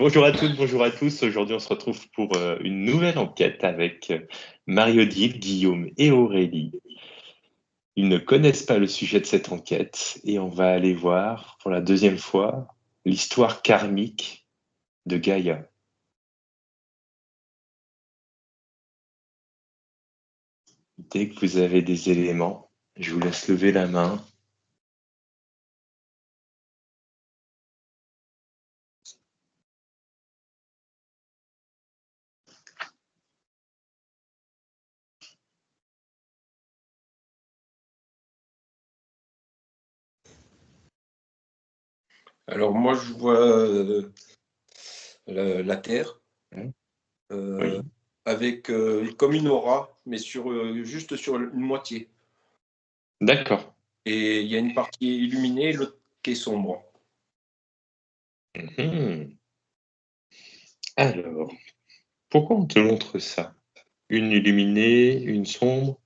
Bonjour à toutes, bonjour à tous. Aujourd'hui, on se retrouve pour une nouvelle enquête avec Marie-Odile, Guillaume et Aurélie. Ils ne connaissent pas le sujet de cette enquête et on va aller voir pour la deuxième fois l'histoire karmique de Gaïa. Dès que vous avez des éléments, je vous laisse lever la main. Alors moi, je vois la Terre Oui, avec comme une aura, mais juste sur une moitié. d'accord. Et il y a une partie illuminée et l'autre qui est sombre. Mhm. Alors, pourquoi on te montre ça? Une illuminée, une sombre?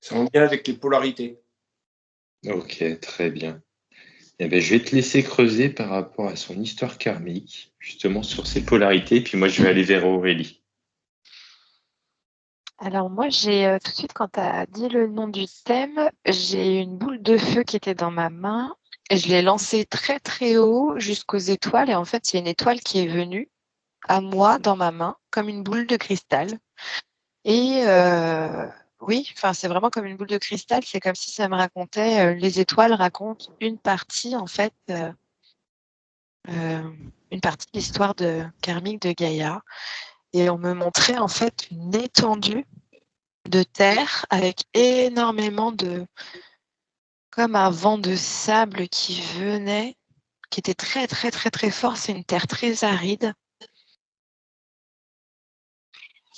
C'est en lien avec les polarités. Ok, très bien. Eh ben, je vais te laisser creuser par rapport à son histoire karmique, justement sur ses polarités, puis moi je vais aller vers Aurélie. Alors moi, j'ai tout de suite, quand tu as dit le nom du thème, j'ai une boule de feu qui était dans ma main. Et je l'ai lancée très très haut jusqu'aux étoiles. Et en fait, il y a une étoile qui est venue à moi dans ma main, comme une boule de cristal. Et oui, enfin, c'est vraiment comme une boule de cristal. C'est comme si ça me racontait, les étoiles racontent une partie, en fait, une partie de l'histoire karmique de Gaïa. Et on me montrait en fait une étendue de terre avec énormément comme un vent de sable qui venait, qui était très très très très fort. C'est une terre très aride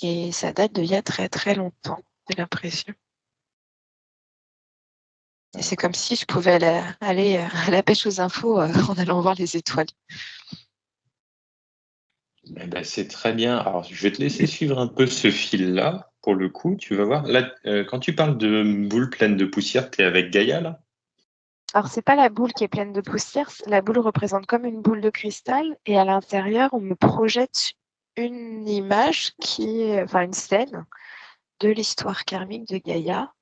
et ça date d'il y a très très longtemps, j'ai l'impression. Et c'est comme si je pouvais aller à la pêche aux infos en allant voir les étoiles. Eh ben, c'est très bien. Alors, je vais te laisser suivre un peu ce fil-là, pour le coup. Tu vas voir, là, quand tu parles de boule pleine de poussière, tu es avec Gaïa, là? Alors, c'est pas la boule qui est pleine de poussière, la boule représente comme une boule de cristal et à l'intérieur, on me projette une image enfin une scène de l'histoire karmique de Gaïa.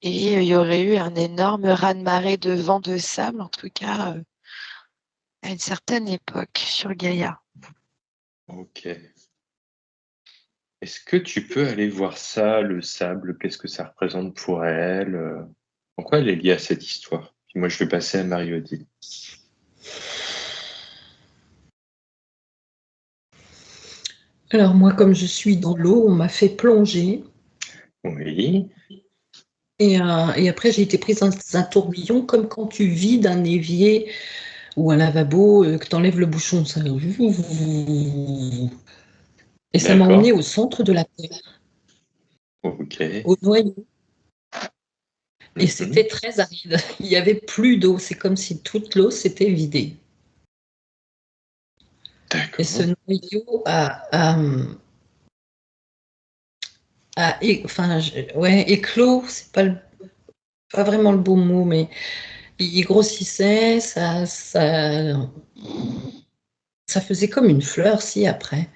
Et il y aurait eu un énorme raz-de-marée de vent de sable, en tout cas, à une certaine époque sur Gaïa. Ok. Est-ce que tu peux aller voir ça, le sable? Qu'est-ce que ça représente pour elle? En quoi elle est liée à cette histoire? Puis moi, je vais passer à Marie-Odile. Alors moi, comme je suis dans l'eau, on m'a fait plonger. Oui, Et après, j'ai été prise dans un tourbillon, comme quand tu vides un évier ou un lavabo, que tu enlèves le bouchon. Ça... Et ça m'a emmené d'accord. au centre de la Terre, Ok. au noyau. Et Mhm. c'était très aride. Il n'y avait plus d'eau. C'est comme si toute l'eau s'était vidée. Et ce D'accord. noyau enfin, ouais, éclos, c'est pas vraiment le bon mot, mais il grossissait, ça faisait comme une fleur, si, après.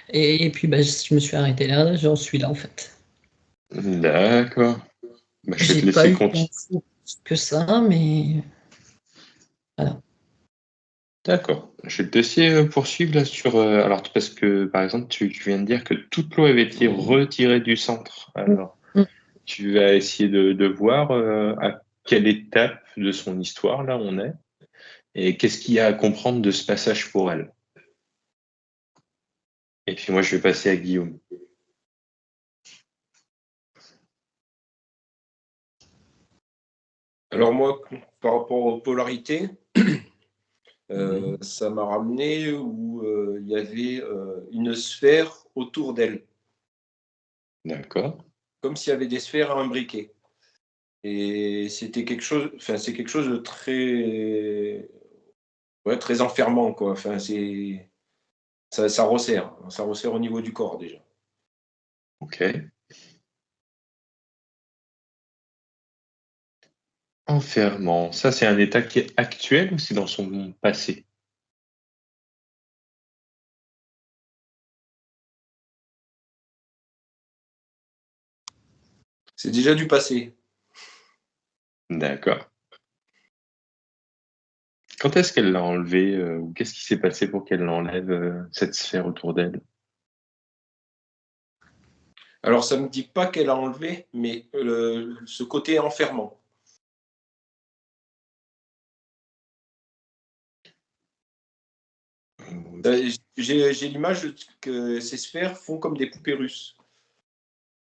Et puis, bah, je me suis arrêtée là, j'en suis là, en fait. D'accord. Bah, je vais J'ai te pas laisser eu continuer. d'infos plus que ça, mais voilà. D'accord. Je vais te laisser poursuivre là sur. Alors, parce que par exemple, tu viens de dire que toute l'eau avait été retirée du centre. Mm, Alors, mm. tu vas essayer de voir à quelle étape de son histoire là on est et qu'est-ce qu'il y a à comprendre de ce passage pour elle. Et puis moi, je vais passer à Guillaume. Alors moi, par rapport aux polarités, Ça m'a ramené où il y avait une sphère autour d'elle, D'accord. comme s'il y avait des sphères imbriquées. Et c'était quelque chose, enfin, c'est quelque chose de très, ouais, très enfermant, quoi. Enfin, ça resserre au niveau du corps déjà. Ok. Enfermant. Ça, c'est un état qui est actuel ou c'est dans son passé? C'est déjà du passé. D'accord. Quand est-ce qu'elle l'a enlevé ou qu'est-ce qui s'est passé pour qu'elle enlève cette sphère autour d'elle? Alors, ça ne me dit pas qu'elle a enlevé, mais ce côté enfermant. J'ai l'image que ces sphères font comme des poupées russes.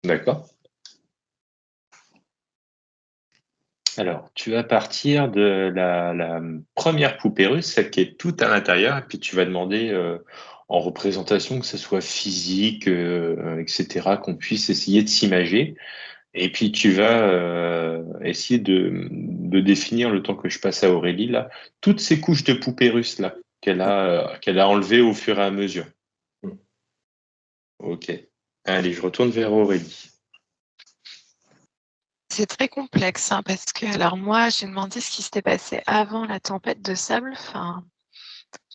D'accord. Alors, tu vas partir de la première poupée russe, celle qui est toute à l'intérieur, et puis tu vas demander en représentation que ce soit physique, etc., qu'on puisse essayer de s'imager. Et puis tu vas essayer de définir, le temps que je passe à Aurélie, là, toutes ces couches de poupées russes là qu'elle a enlevées au fur et à mesure. Ok. Allez, je retourne vers Aurélie. C'est très complexe, hein, parce que, alors moi, j'ai demandé ce qui s'était passé avant la tempête de sable. Enfin,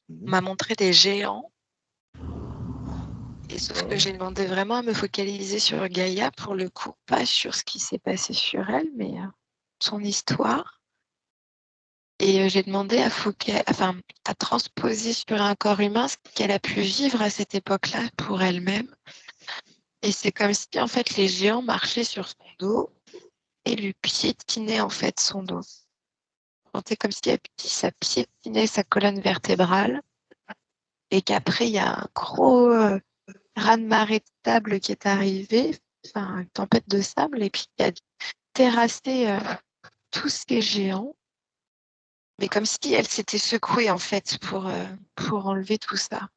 on m'a montré des géants. Et sauf que j'ai demandé vraiment à me focaliser sur Gaïa, pour le coup, pas sur ce qui s'est passé sur elle, mais son histoire. Et j'ai demandé à transposer sur un corps humain ce qu'elle a pu vivre à cette époque-là pour elle-même. Et c'est comme si, en fait, les géants marchaient sur son dos et lui piétinaient, en fait, son dos. C'est comme si ça piétinait sa colonne vertébrale et qu'après, il y a un gros raz-de-marée de sable qui est arrivé, enfin, une tempête de sable, et puis qui a terrassé tous ces géants. Mais comme si elle s'était secouée, en fait, pour enlever tout ça.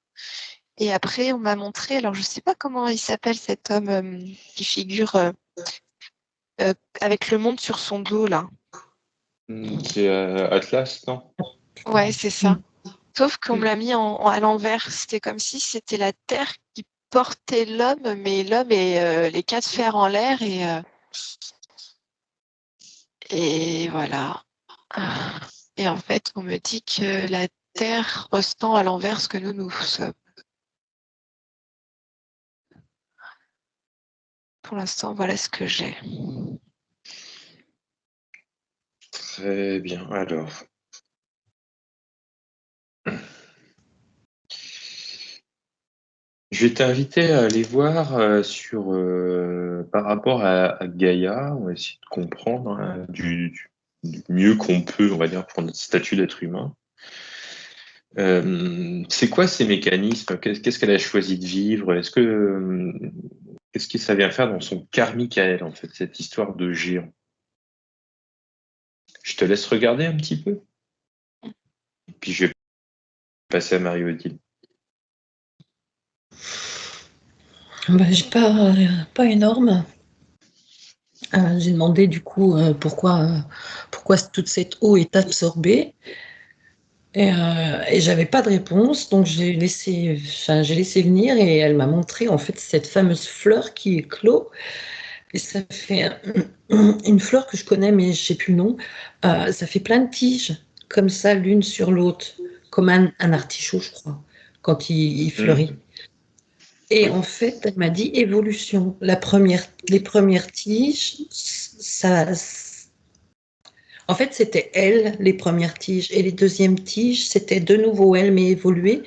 Et après, on m'a montré, alors je ne sais pas comment il s'appelle cet homme qui figure avec le monde sur son dos, là. C'est Atlas, non? Ouais, c'est ça. Sauf qu'on me l'a mis à l'envers. C'était comme si c'était la Terre qui portait l'homme, mais l'homme est les quatre fers en l'air et voilà. Et en fait, on me dit que la Terre ressent à l'envers ce que nous sommes. Pour l'instant, voilà ce que j'ai. Très bien. Alors. Je vais t'inviter à aller voir par rapport à Gaïa. On va essayer de comprendre du mieux qu'on peut, on va dire, pour notre statut d'être humain. C'est quoi ces mécanismes? Qu'est-ce qu'elle a choisi de vivre? Qu'est-ce que ça vient faire dans son karmique à elle, en fait, cette histoire de géant? Je te laisse regarder un petit peu. Et puis je vais passer à Marie-Odile. J'ai pas énorme. J'ai demandé du coup pourquoi toute cette eau est absorbée. Et j'avais pas de réponse, donc j'ai laissé venir et elle m'a montré en fait cette fameuse fleur qui éclot. Et ça fait une fleur que je connais, mais je sais plus le nom. Ça fait plein de tiges, comme ça, l'une sur l'autre, comme un artichaut, je crois, quand il fleurit. Et Oui. en fait, elle m'a dit évolution. Les premières tiges, en fait, c'était elle, les premières tiges. Et les deuxièmes tiges, c'était de nouveau elle, mais évoluée.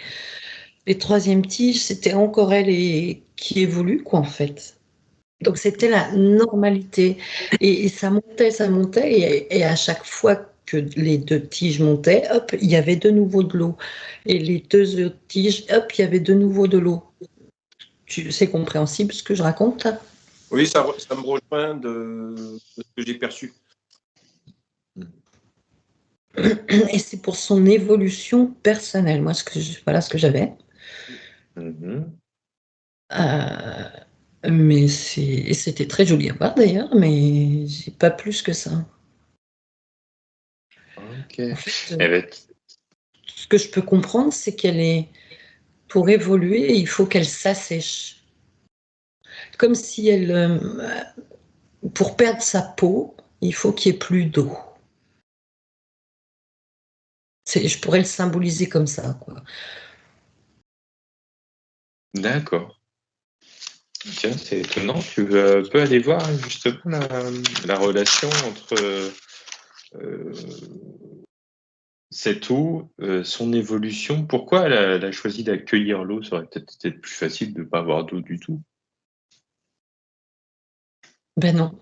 Les troisièmes tiges, c'était encore elle qui évolue, quoi, en fait. Donc, c'était la normalité. Et ça montait. Et à chaque fois que les deux tiges montaient, hop, il y avait de nouveau de l'eau. Et les deux autres tiges, hop, il y avait de nouveau de l'eau. C'est compréhensible ce que je raconte? Oui, ça me rejoint de ce que j'ai perçu. Et c'est pour son évolution personnelle. Moi, voilà ce que j'avais. Mhm. Mais c'était très joli à voir d'ailleurs, mais j'ai pas plus que ça. Ok. En fait, Eh ben, ce que je peux comprendre, c'est pour évoluer, il faut qu'elle s'assèche. Comme si pour perdre sa peau, il faut qu'il n'y ait plus d'eau. Je pourrais le symboliser comme ça, quoi. d'accord. Tiens, c'est étonnant. Tu peux aller voir justement la relation entre euh, cette eau, son évolution. Pourquoi elle a choisi d'accueillir l'eau? Ça aurait peut-être été plus facile de ne pas avoir d'eau du tout. Ben non,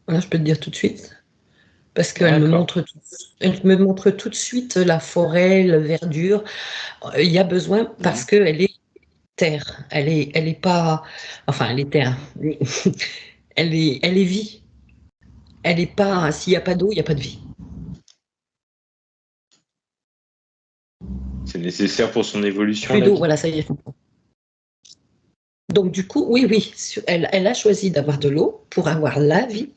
voilà, je peux te dire tout de suite. Parce D'accord. elle me montre tout de suite la forêt, la verdure. Il y a besoin parce Mhm. qu'elle est terre. Elle est pas, enfin, elle est terre. Elle est vie. Elle est pas, s'il n'y a pas d'eau, il n'y a pas de vie. C'est nécessaire pour son évolution, Plus la d'eau, vie. voilà, ça y est, je comprends. Donc, du coup, oui, elle a choisi d'avoir de l'eau pour avoir la vie,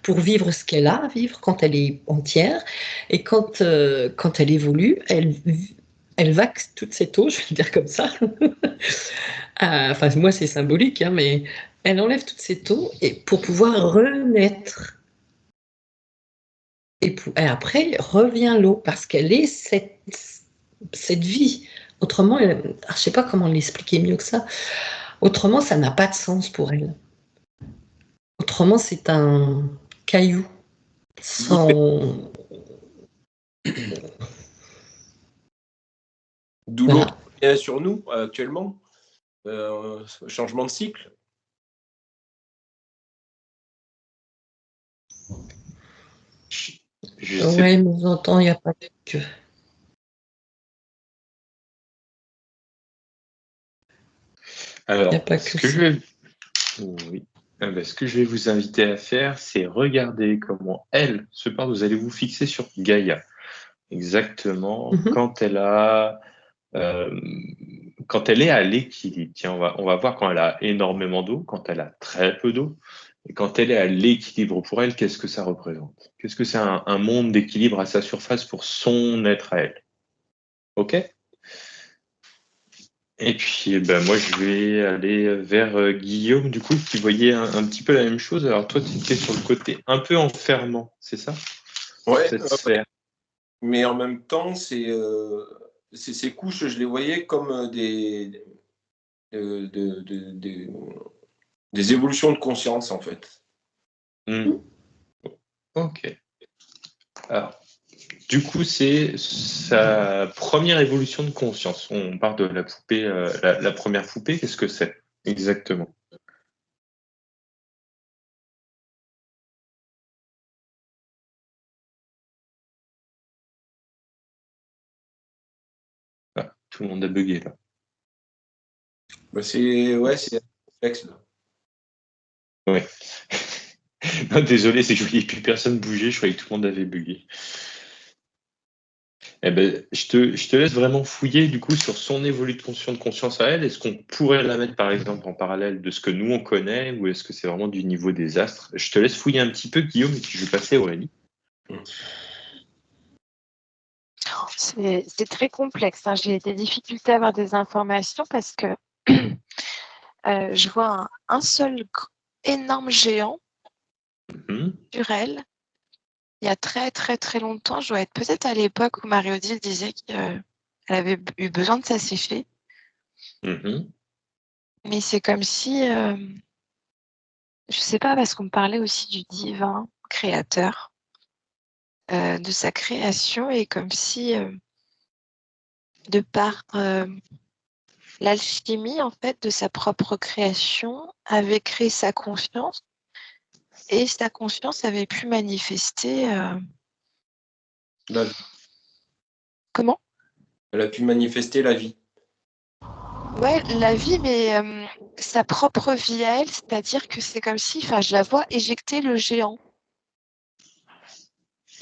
pour vivre ce qu'elle a à vivre quand elle est entière. Et quand elle évolue, elle vaque toute cette eau, je vais le dire comme ça. Enfin, moi, c'est symbolique, hein, mais elle enlève toute cette eau et pour pouvoir renaître. Et après, revient l'eau parce qu'elle est cette vie. Autrement, je ne sais pas comment l'expliquer mieux que ça. Autrement, ça n'a pas de sens pour elle. Autrement, c'est un caillou sans. D'où l'eau qui Voilà. revient sur nous actuellement. Changement de cycle. Je sais. Ouais, mais vous entendez, il n'y a pas que. Il n'y a Alors, pas ce que que je ça. vais, oui. Ce que je vais vous inviter à faire, c'est regarder comment elle se parle. Vous allez vous fixer sur Gaïa. Exactement. Mhm. Euh, quand elle est à l'équilibre. Tiens, on va voir quand elle a énormément d'eau, quand elle a très peu d'eau. Et quand elle est à l'équilibre pour elle, qu'est-ce que ça représente? Qu'est-ce que c'est un monde d'équilibre à sa surface pour son être à elle? OK? Et puis, ben, moi, je vais aller vers Guillaume, du coup, qui voyait un petit peu la même chose. Alors, toi, tu étais sur le côté un peu enfermant, c'est ça? Ouais, Cette sphère. mais en même temps, ces couches, je les voyais comme euh, de- de- de- des évolutions de conscience, en fait. Hmm. OK. Alors, du coup, c'est sa première évolution de conscience. On parle de la poupée, la première poupée, qu'est-ce que c'est exactement? Ah, tout le monde a bugué là. Bah, c'est complexe, là. Oui. Non, désolé, c'est que je voyais plus personne bouger, je croyais que tout le monde avait bugué. Eh ben, je te laisse vraiment fouiller du coup sur son évolution de conscience à elle. Est-ce qu'on pourrait la mettre par exemple en parallèle de ce que nous on connaît ou est-ce que c'est vraiment du niveau des astres? Je te laisse fouiller un petit peu, Guillaume, et puis je vais passer à Aurélie. C'est très complexe, hein. J'ai des difficultés à avoir des informations parce que je vois un seul énorme géant Mhm. sur elle. Il y a très très très longtemps, je dois être peut-être à l'époque où Marie-Odile disait qu'elle avait eu besoin de s'assécher. Mhm. Mais c'est comme si, je sais pas, parce qu'on me parlait aussi du divin créateur, de sa création, et comme si, de par l'alchimie en fait de sa propre création, avait créé sa conscience, et sa conscience avait pu manifester. La vie. Comment? Elle a pu manifester la vie. Ouais, la vie, mais sa propre vie à elle, c'est-à-dire que c'est comme si, enfin, je la vois éjecter le géant.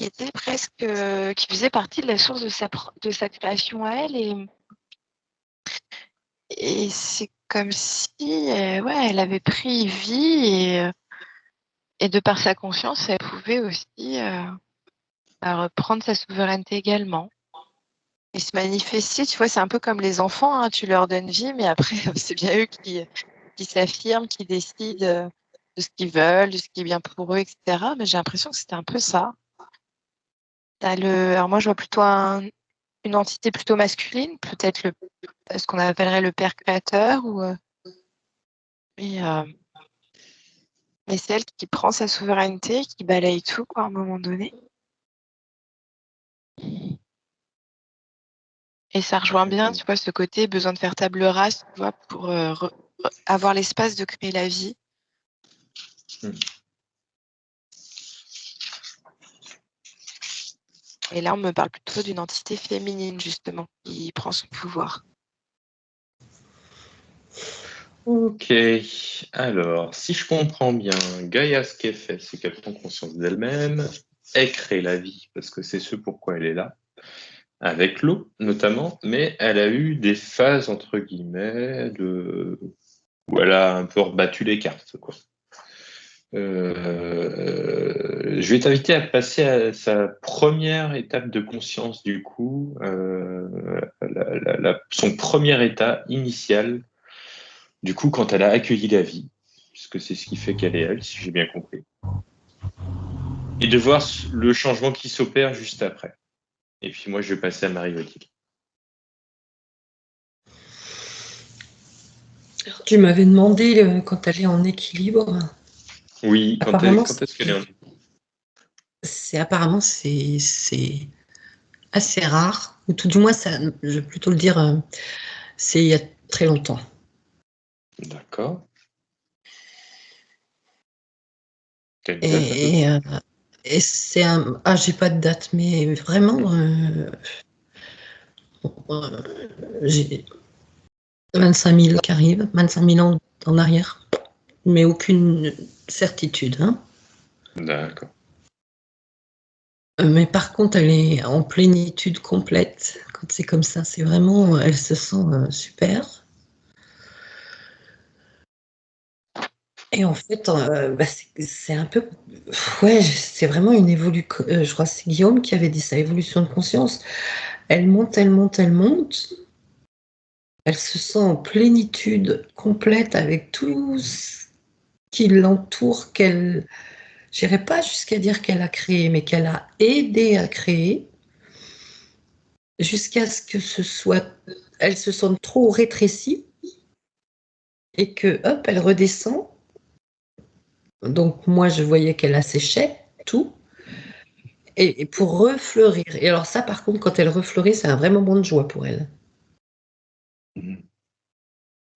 qui était presque, qui faisait partie de la source de sa création à elle. Et c'est comme si ouais, elle avait pris vie et de par sa conscience, elle pouvait aussi reprendre sa souveraineté également. Et se manifester, tu vois, c'est un peu comme les enfants, hein, tu leur donnes vie, mais après, c'est bien eux qui s'affirment, qui décident de ce qu'ils veulent, de ce qui est bien pour eux, etc. Mais j'ai l'impression que c'était un peu ça. Alors moi, je vois plutôt une entité plutôt masculine, peut-être ce qu'on appellerait le père créateur, mais, mais celle qui prend sa souveraineté, qui balaye tout, quoi, à un moment donné. Et ça rejoint bien, tu vois, ce côté besoin de faire table rase, tu vois, pour avoir l'espace de créer la vie. Et là, on me parle plutôt d'une entité féminine, justement, qui prend son pouvoir. Ok, alors, si je comprends bien, Gaïa, ce qu'elle fait, c'est qu'elle prend conscience d'elle-même, elle crée la vie, parce que c'est ce pourquoi elle est là, avec l'eau notamment, mais elle a eu des phases, entre guillemets, où elle a un peu rebattu les cartes, quoi. Je vais t'inviter à passer à sa première étape de conscience, du coup, son premier état initial, du coup, quand elle a accueilli la vie, puisque c'est ce qui fait qu'elle est elle, si j'ai bien compris, et de voir le changement qui s'opère juste après. Et puis moi, je vais passer à Marie-Odile. Tu m'avais demandé quand elle est en équilibre. Oui, quand est-ce qu'elle est en... Apparemment, c'est assez rare, ou tout du moins, ça, je vais plutôt le dire, c'est il y a très longtemps. D'accord. Et c'est j'ai pas de date, mais vraiment, j'ai 25 000 qui arrivent, 25 000 ans en arrière, mais aucune certitude. Hein. D'accord. Mais par contre, elle est en plénitude complète. Quand c'est comme ça, c'est vraiment, elle se sent super. Et en fait, c'est un peu, ouais, c'est vraiment une évolution. Je crois que c'est Guillaume qui avait dit ça, évolution de conscience. Elle monte, elle monte, elle monte. Elle se sent en plénitude complète avec tout ce qui l'entoure, j'irai pas jusqu'à dire qu'elle a créé, mais qu'elle a aidé à créer, jusqu'à ce que elle se sente trop rétrécie et que, hop, elle redescend. Donc moi, je voyais qu'elle asséchait tout. Et pour refleurir. Et alors ça, par contre, quand elle refleurit, c'est un vrai moment de joie pour elle.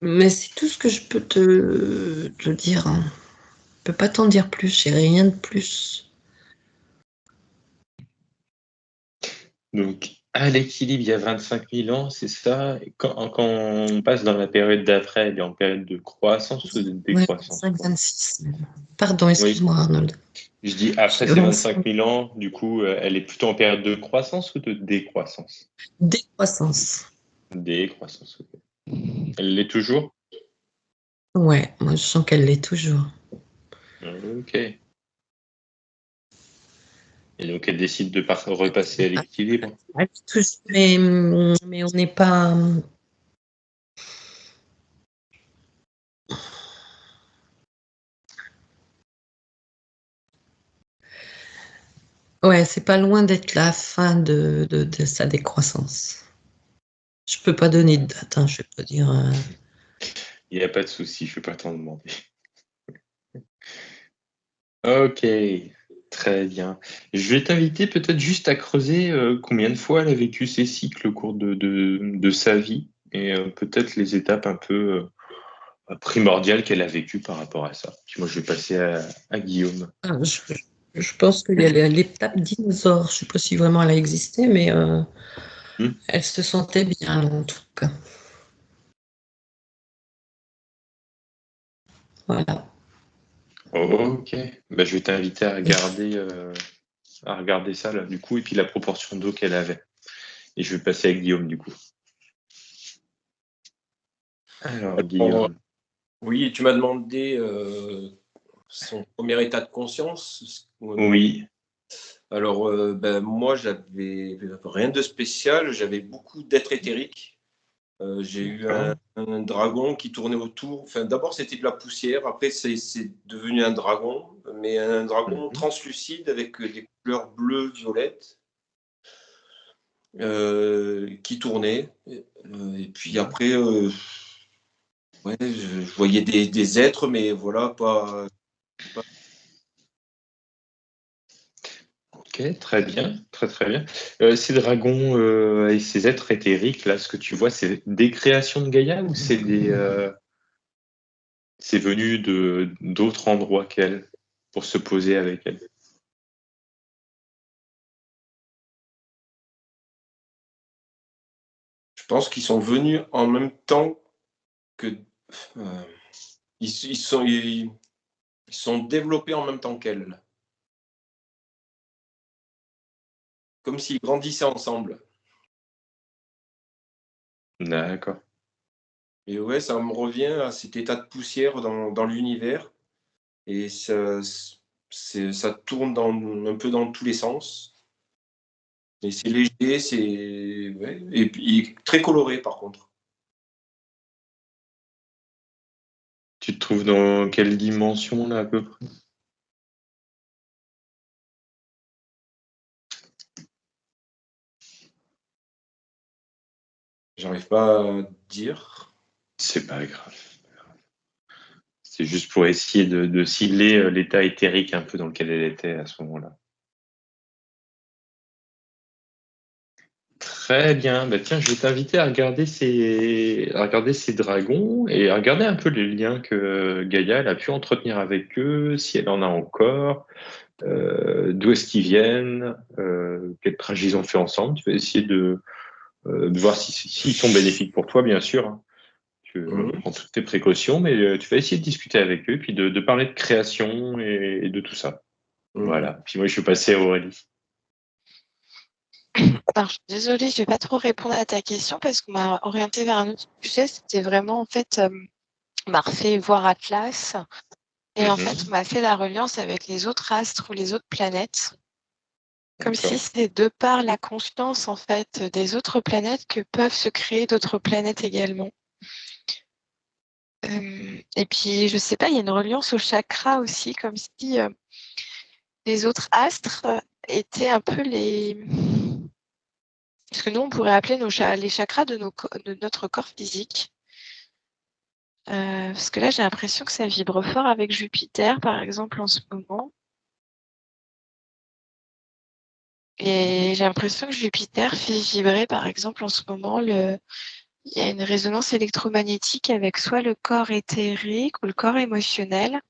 Mais c'est tout ce que je peux te dire. Hein. Je peux pas t'en dire plus. J'ai rien de plus. Donc, à l'équilibre, il y a 25 000 ans, c'est ça. Et quand on passe dans la période d'après, elle est en période de croissance ou de Ouais, décroissance? 25, 26. Pardon, Oui, excuse-moi, Arnold. je dis après J'ai ces 25. 25 000 ans, du coup, elle est plutôt en période de croissance ou de décroissance? Décroissance. Décroissance, ok. Elle l'est toujours? Ouais, moi je sens qu'elle l'est toujours. Ok. Et donc, elle décide de repasser à l'équilibre. Mais on n'est pas. Ouais, c'est pas loin d'être la fin de sa décroissance. Je peux pas donner de date, hein, je vais pas dire. Il n'y a pas de souci, je ne vais pas t'en demander. Ok, très bien. Je vais t'inviter peut-être juste à creuser combien de fois elle a vécu ces cycles au cours de sa vie et peut-être les étapes un peu primordiales qu'elle a vécues par rapport à ça. Puis moi, je vais passer à Guillaume. Ah, je pense qu'il y a l'étape dinosaure. Je sais pas si vraiment elle a existé, mais Hmm. elle se sentait bien en tout cas. Voilà. Ok, bah, je vais t'inviter à regarder à regarder ça, là, du coup, et puis la proportion d'eau qu'elle avait. Et je vais passer à Guillaume, du coup. Alors, Guillaume. Oui, tu m'as demandé son premier état de conscience. Oui. Alors, moi, j'avais rien de spécial. J'avais beaucoup d'êtres éthériques. J'ai eu un dragon qui tournait autour. Enfin, d'abord, c'était de la poussière. Après, c'est devenu un dragon, mais un dragon translucide avec des couleurs bleues, violettes, qui tournait. Et puis après, ouais, je voyais des êtres, mais voilà, pas. Ok, très bien, très très bien. Ces dragons et ces êtres éthériques, là, ce que tu vois, c'est des créations de Gaïa ou c'est venu d'autres endroits qu'elle pour se poser avec elle? Je pense qu'ils sont venus en même temps que. euh, ils sont développés en même temps qu'elle. Comme s'ils grandissaient ensemble. D'accord. Et ouais, ça me revient à cet état de poussière dans l'univers. Et ça tourne un peu dans tous les sens. Et c'est léger, c'est. Ouais, et puis très coloré par contre. Tu te trouves dans quelle dimension, là, à peu près? J'arrive pas à dire. C'est pas grave. C'est juste pour essayer de cibler l'état éthérique un peu dans lequel elle était à ce moment-là. Très bien. Bah, tiens, je vais t'inviter à regarder ces dragons et à regarder un peu les liens que Gaïa elle a pu entretenir avec eux, si elle en a encore, d'où est-ce qu'ils viennent, quel trajet ils ont fait ensemble. Tu vas essayer de voir s'ils sont bénéfiques pour toi, bien sûr, hein. Tu prends toutes tes précautions, mais tu vas essayer de discuter avec eux, puis de parler de création et de tout ça. Voilà. Puis moi, je suis passé à Aurélie. Alors, je suis désolée, je vais pas trop répondre à ta question parce qu'on m'a orienté vers un autre sujet. C'était vraiment, en fait, on m'a refait voir Atlas et en fait, on m'a fait la reliance avec les autres astres ou les autres planètes. Comme si c'était de par la conscience, en fait, des autres planètes que peuvent se créer d'autres planètes également. Et puis, je sais pas, il y a une reliance au chakra aussi, comme si les autres astres étaient un peu ce que nous, on pourrait appeler les chakras de notre corps physique. Parce que là, j'ai l'impression que ça vibre fort avec Jupiter, par exemple, en ce moment. Et j'ai l'impression que Jupiter fait vibrer, par exemple, en ce moment, il y a une résonance électromagnétique avec soit le corps éthérique ou le corps émotionnel.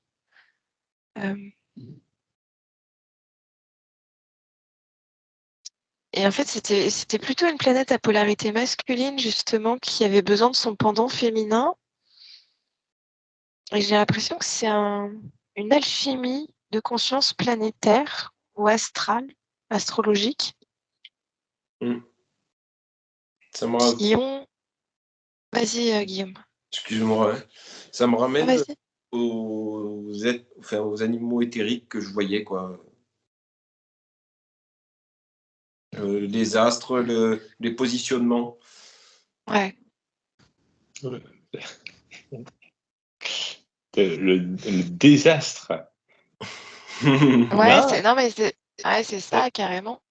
Et en fait, c'était plutôt une planète à polarité masculine, justement, qui avait besoin de son pendant féminin. Et j'ai l'impression que c'est une alchimie de conscience planétaire ou astrale, astrologique, Ça me qui ont... Vas-y, Guillaume. Excuse-moi, hein. Ça me ramène Vas-y. aux animaux éthériques que je voyais, quoi. Les astres, les positionnements. Ouais. Le désastre. Ouais, Ah. non, mais c'est ça, carrément.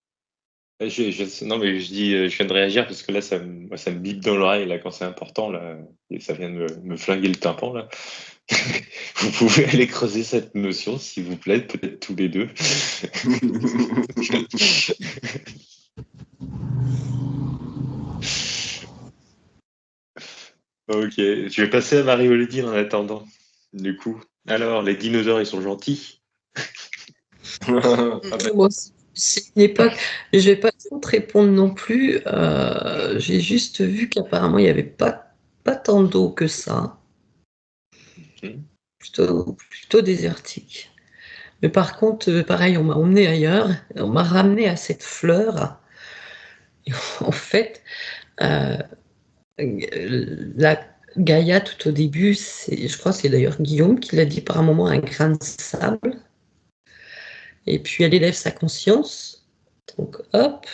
Non, mais je viens de réagir parce que là, moi, ça me bip dans l'oreille là, quand c'est important. Là, et ça vient de me flinguer le tympan. Là. Vous pouvez aller creuser cette notion, s'il vous plaît, peut-être tous les deux. Ok, je vais passer à Marie-Olodine en attendant. Du coup, alors, les dinosaures, ils sont gentils. Bon, c'est une époque, je vais pas trop te répondre non plus. J'ai juste vu qu'apparemment il n'y avait pas tant d'eau que ça, Hmm. plutôt désertique. Mais par contre, pareil, on m'a emmené ailleurs, on m'a ramené à cette fleur. Et en fait, euh, la Gaïa, tout au début, je crois que c'est d'ailleurs Guillaume qui l'a dit par un moment, un grain de sable. Et puis elle élève sa conscience. Donc hop,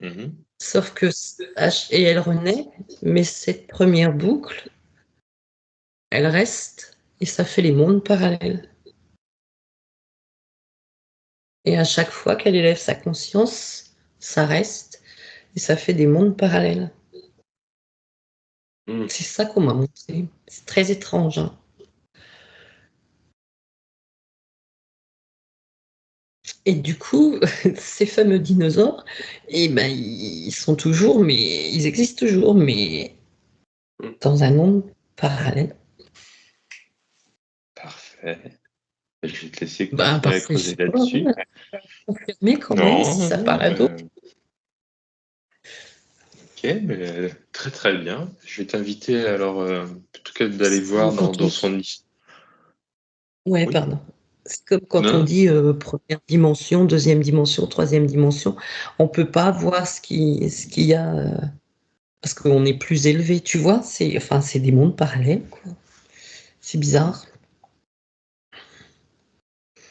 Mhm. sauf que et elle renaît, mais cette première boucle, elle reste et ça fait les mondes parallèles. Et à chaque fois qu'elle élève sa conscience, ça reste et ça fait des mondes parallèles. Mm. C'est ça qu'on m'a montré. C'est très étrange, hein. Et du coup, ces fameux dinosaures, eh ben, ils sont toujours, mais ils existent toujours, mais Mm. dans un monde parallèle. Parfait. Je vais te laisser Ben, continuer à parfait, je creuser sais pas, là-dessus. hein, confirmer quand même si Non, ça parle à d'autres. ok, mais très très bien. Je vais t'inviter alors, en tout cas, d'aller C'est comme voir quand dans on son dit. liste. Ouais, Oui, pardon. C'est comme quand on non, dit première dimension, deuxième dimension, troisième dimension. On peut pas voir ce qu'il y a parce qu'on est plus élevé, tu vois. C'est des mondes parallèles, quoi. C'est bizarre.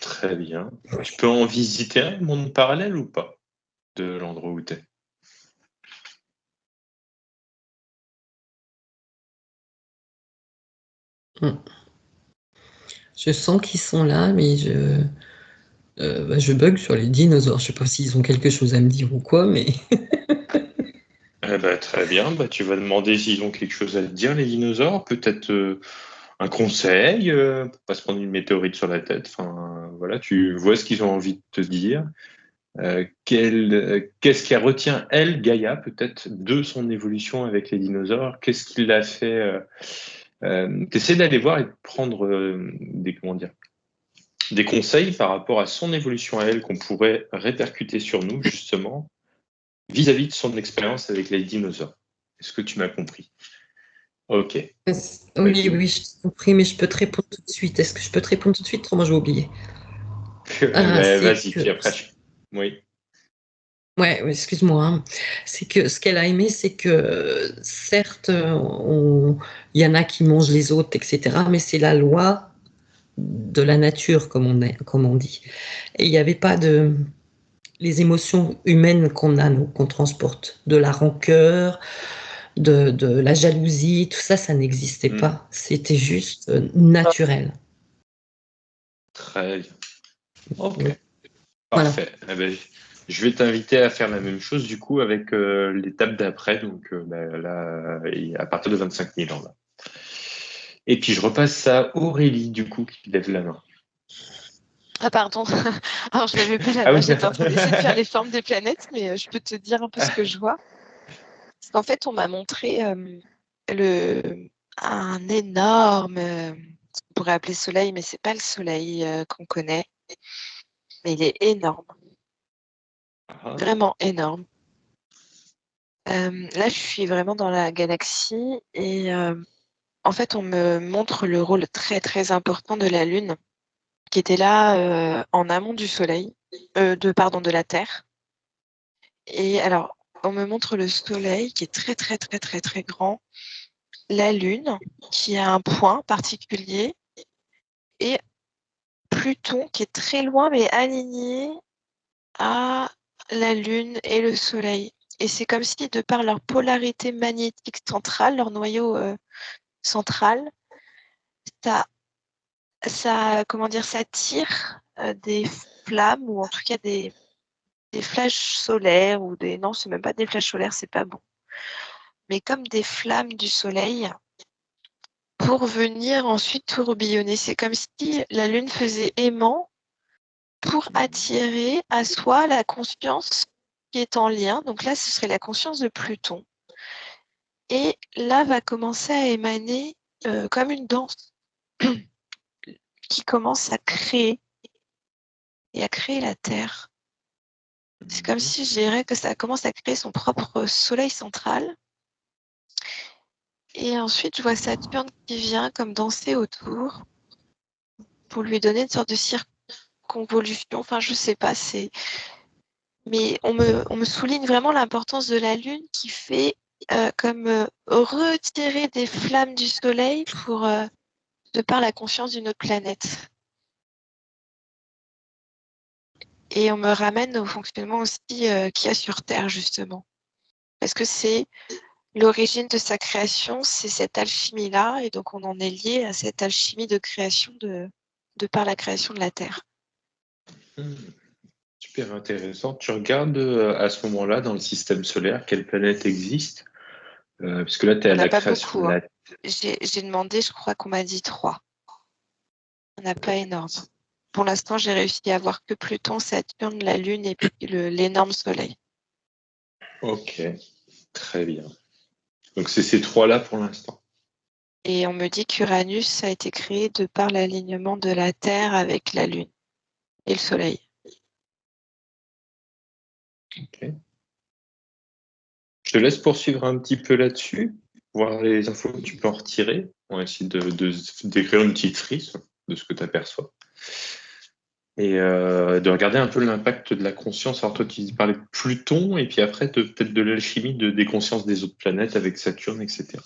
très bien. Tu peux en visiter un monde parallèle ou pas de l'endroit où tu es? Mm. Je sens qu'ils sont là, mais je bug sur les dinosaures. Je sais pas s'ils ont quelque chose à me dire ou quoi, mais Eh ben, très bien, bah, tu vas demander s'ils ont quelque chose à te dire, les dinosaures, peut-être un conseil, pour pas se prendre une météorite sur la tête. Enfin, voilà, tu vois ce qu'ils ont envie de te dire. Qu'est-ce qui retient, elle, Gaïa, peut-être, de son évolution avec les dinosaures? Qu'est-ce qui l'a fait t'essaies d'aller voir et de prendre comment dire, des conseils par rapport à son évolution à elle qu'on pourrait répercuter sur nous, justement, vis-à-vis de son expérience avec les dinosaures. Est-ce que tu m'as compris? Ok, oui, vas-y. oui, je t'ai compris, mais je peux te répondre tout de suite. Est-ce que je peux te répondre tout de suite? Autrement, je vais oublier. Ben, C'est vas-y, puis que après, oui. Ouais, ouais, excuse-moi, hein. C'est que ce qu'elle a aimé, c'est que certes, il y en a qui mangent les autres, etc. Mais c'est la loi de la nature, comme on dit. Et il n'y avait pas les émotions humaines qu'on a, nous, qu'on transporte, de la rancœur, de la jalousie, tout ça, ça n'existait Hmm, pas. C'était juste naturel. très bien. Ok, Voilà. parfait. Eh ben, je vais t'inviter à faire la même chose, du coup, avec l'étape d'après, donc ben, là, à partir de 25 000 ans. Là. Et puis, je repasse à Aurélie, du coup, qui lève la main. Ah, pardon. Alors, je n'avais pas la Ah main, oui, j'étais en train d'essayer de faire les formes des planètes, mais je peux te dire un peu ce que je vois. Parce qu'en fait, on m'a montré un énorme, on pourrait appeler soleil, mais c'est pas le soleil qu'on connaît, mais il est énorme, Ah, vraiment énorme. Là, je suis vraiment dans la galaxie et en fait, on me montre le rôle très très important de la Lune qui était là en amont du Soleil, de la Terre. Et alors, on me montre le Soleil qui est très très très très très grand, la Lune qui a un point particulier et Pluton qui est très loin mais aligné à la Lune et le Soleil. Et c'est comme si, de par leur polarité magnétique centrale, leur noyau central, ça, comment dire, ça tire des flammes ou en tout cas des flashs solaires ou des, non, c'est même pas des flashs solaires, c'est pas bon, mais comme des flammes du soleil pour venir ensuite tourbillonner. C'est comme si la Lune faisait aimant pour attirer à soi la conscience qui est en lien. Donc là, ce serait la conscience de Pluton. Et là va commencer à émaner comme une danse qui commence à créer et à créer la Terre. C'est comme si je dirais que ça commence à créer son propre soleil central. Et ensuite, je vois Saturne qui vient comme danser autour pour lui donner une sorte de circuit convolution. Enfin, je sais pas. Mais on me souligne vraiment l'importance de la Lune qui fait retirer des flammes du Soleil de par la conscience d'une autre planète. Et on me ramène au fonctionnement aussi qu'il y a sur Terre, justement. Parce que c'est l'origine de sa création, c'est cette alchimie-là, et donc on en est lié à cette alchimie de création de par la création de la Terre. Super intéressant. Tu regardes à ce moment-là dans le système solaire quelle planète existe, parce que là tu es à On n'a la pas création beaucoup. de la. J'ai demandé, je crois qu'on m'a dit 3. On n'a pas énorme. Pour l'instant, j'ai réussi à voir que Pluton, Saturne, la Lune et puis l'énorme Soleil. Ok, très bien. Donc c'est ces 3-là pour l'instant. Et on me dit qu'Uranus a été créé de par l'alignement de la Terre avec la Lune et le Soleil. Ok. Je te laisse poursuivre un petit peu là-dessus, voir les infos que tu peux en retirer. On va essayer d'écrire une petite frise de ce que tu aperçois. Et de regarder un peu l'impact de la conscience. Alors toi, tu parlais de Pluton, et puis après, peut-être de l'alchimie des consciences des autres planètes avec Saturne, etc.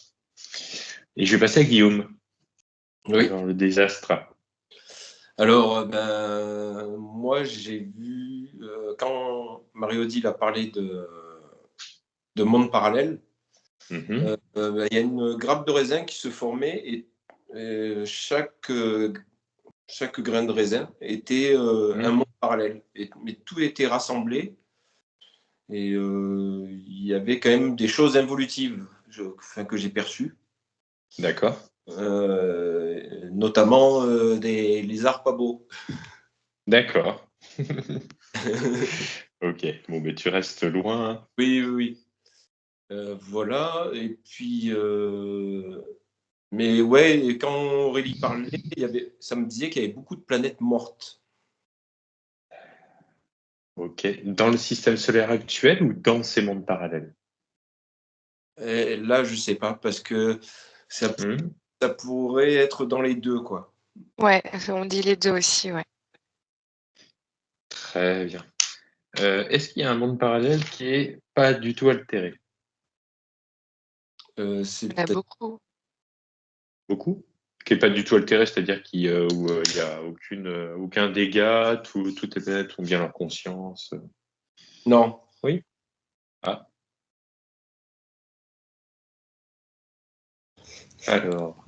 Et je vais passer à Guillaume. Oui. Alors, le désastre. Alors, moi, j'ai vu, quand Marie-Odile a parlé de monde parallèle, il y a une grappe de raisin qui se formait et chaque grain de raisin était un monde parallèle. Mais tout était rassemblé et il y avait quand même des choses involutives que j'ai perçues. D'accord. Notamment des lézards pas beaux. D'accord. Ok, bon, mais tu restes loin. Hein. Oui. Voilà, et puis... Mais ouais, quand Aurélie parlait, ça me disait qu'il y avait beaucoup de planètes mortes. Ok, dans le système solaire actuel ou dans ces mondes parallèles? Et là, je sais pas, parce que ça pourrait être dans les deux, quoi. Ouais, on dit les deux aussi, ouais. Très bien. Est-ce qu'il y a un monde parallèle qui est pas du tout altéré? C'est Il y en a peut-être... beaucoup. Beaucoup? Qui est pas du tout altéré, c'est-à-dire où il y a aucun dégât, toutes les planètes ont bien leur conscience. Non. Oui. Ah. Alors.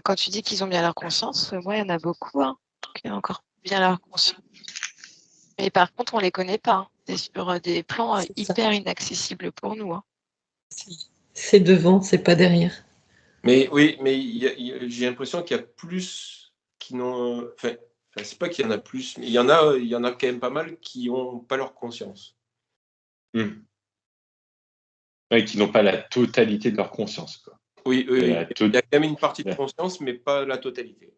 Quand tu dis qu'ils ont bien leur conscience, moi, il y en a beaucoup qui ont encore bien leur conscience. Mais par contre, on ne les connaît pas. Hein. C'est sur des plans hyper inaccessibles pour nous. Hein. C'est devant, c'est pas derrière. Mais oui, mais j'ai l'impression qu'il y a plus qui n'ont... Enfin, c'est pas qu'il y en a plus, mais il y en a quand même pas mal qui n'ont pas leur conscience. Ouais, qui n'ont pas la totalité de leur conscience. Quoi. Oui. Il y a quand même une partie de conscience, mais pas la totalité.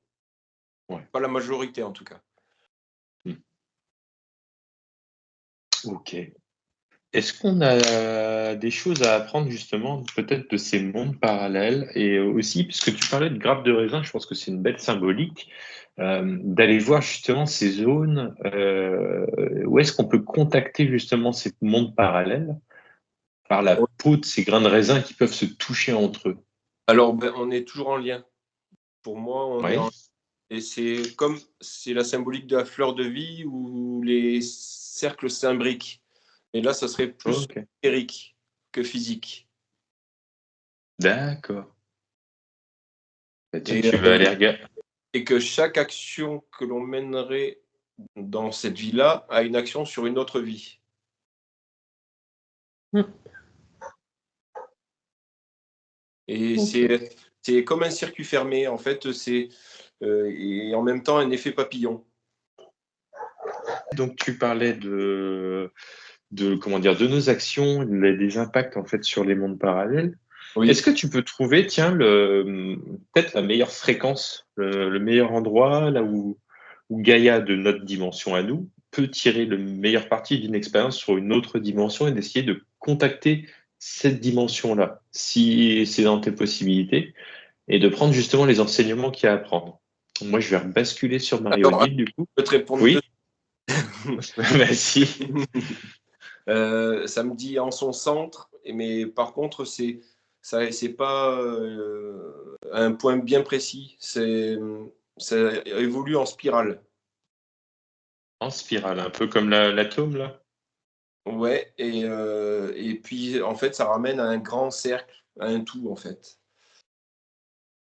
Ouais. Pas la majorité, en tout cas. Ok. Est-ce qu'on a des choses à apprendre justement peut-être de ces mondes parallèles et aussi, puisque tu parlais de grappe de raisin, je pense que c'est une belle symbolique, d'aller voir justement ces zones, où est-ce qu'on peut contacter justement ces mondes parallèles par la peau de ces grains de raisin qui peuvent se toucher entre eux. Alors, on est toujours en lien. Pour moi, on est en lien. Et c'est la symbolique de la fleur de vie ou les cercles s'imbriquent. Et là, ça serait plus érique que physique. D'accord. Tu vas aller regarder. Et que chaque action que l'on mènerait dans cette vie-là a une action sur une autre vie. Et c'est comme un circuit fermé. En fait, c'est et en même temps un effet papillon. Donc, tu parlais de nos actions, des impacts en fait sur les mondes parallèles. Oui. Est-ce que tu peux trouver, peut-être la meilleure fréquence, le meilleur endroit là où Gaïa de notre dimension à nous peut tirer le meilleur parti d'une expérience sur une autre dimension et d'essayer de contacter cette dimension-là, si c'est dans tes possibilités, et de prendre justement les enseignements qu'il y a à prendre. Moi, je vais rebasculer sur Alors, Marie-Odile, du coup. je peux te répondre Oui. Merci. Ça me dit en son centre, mais par contre, c'est pas un point bien précis. Ça évolue en spirale. En spirale, un peu comme l'atome, là. Ouais, et puis en fait, ça ramène à un grand cercle, à un tout, en fait.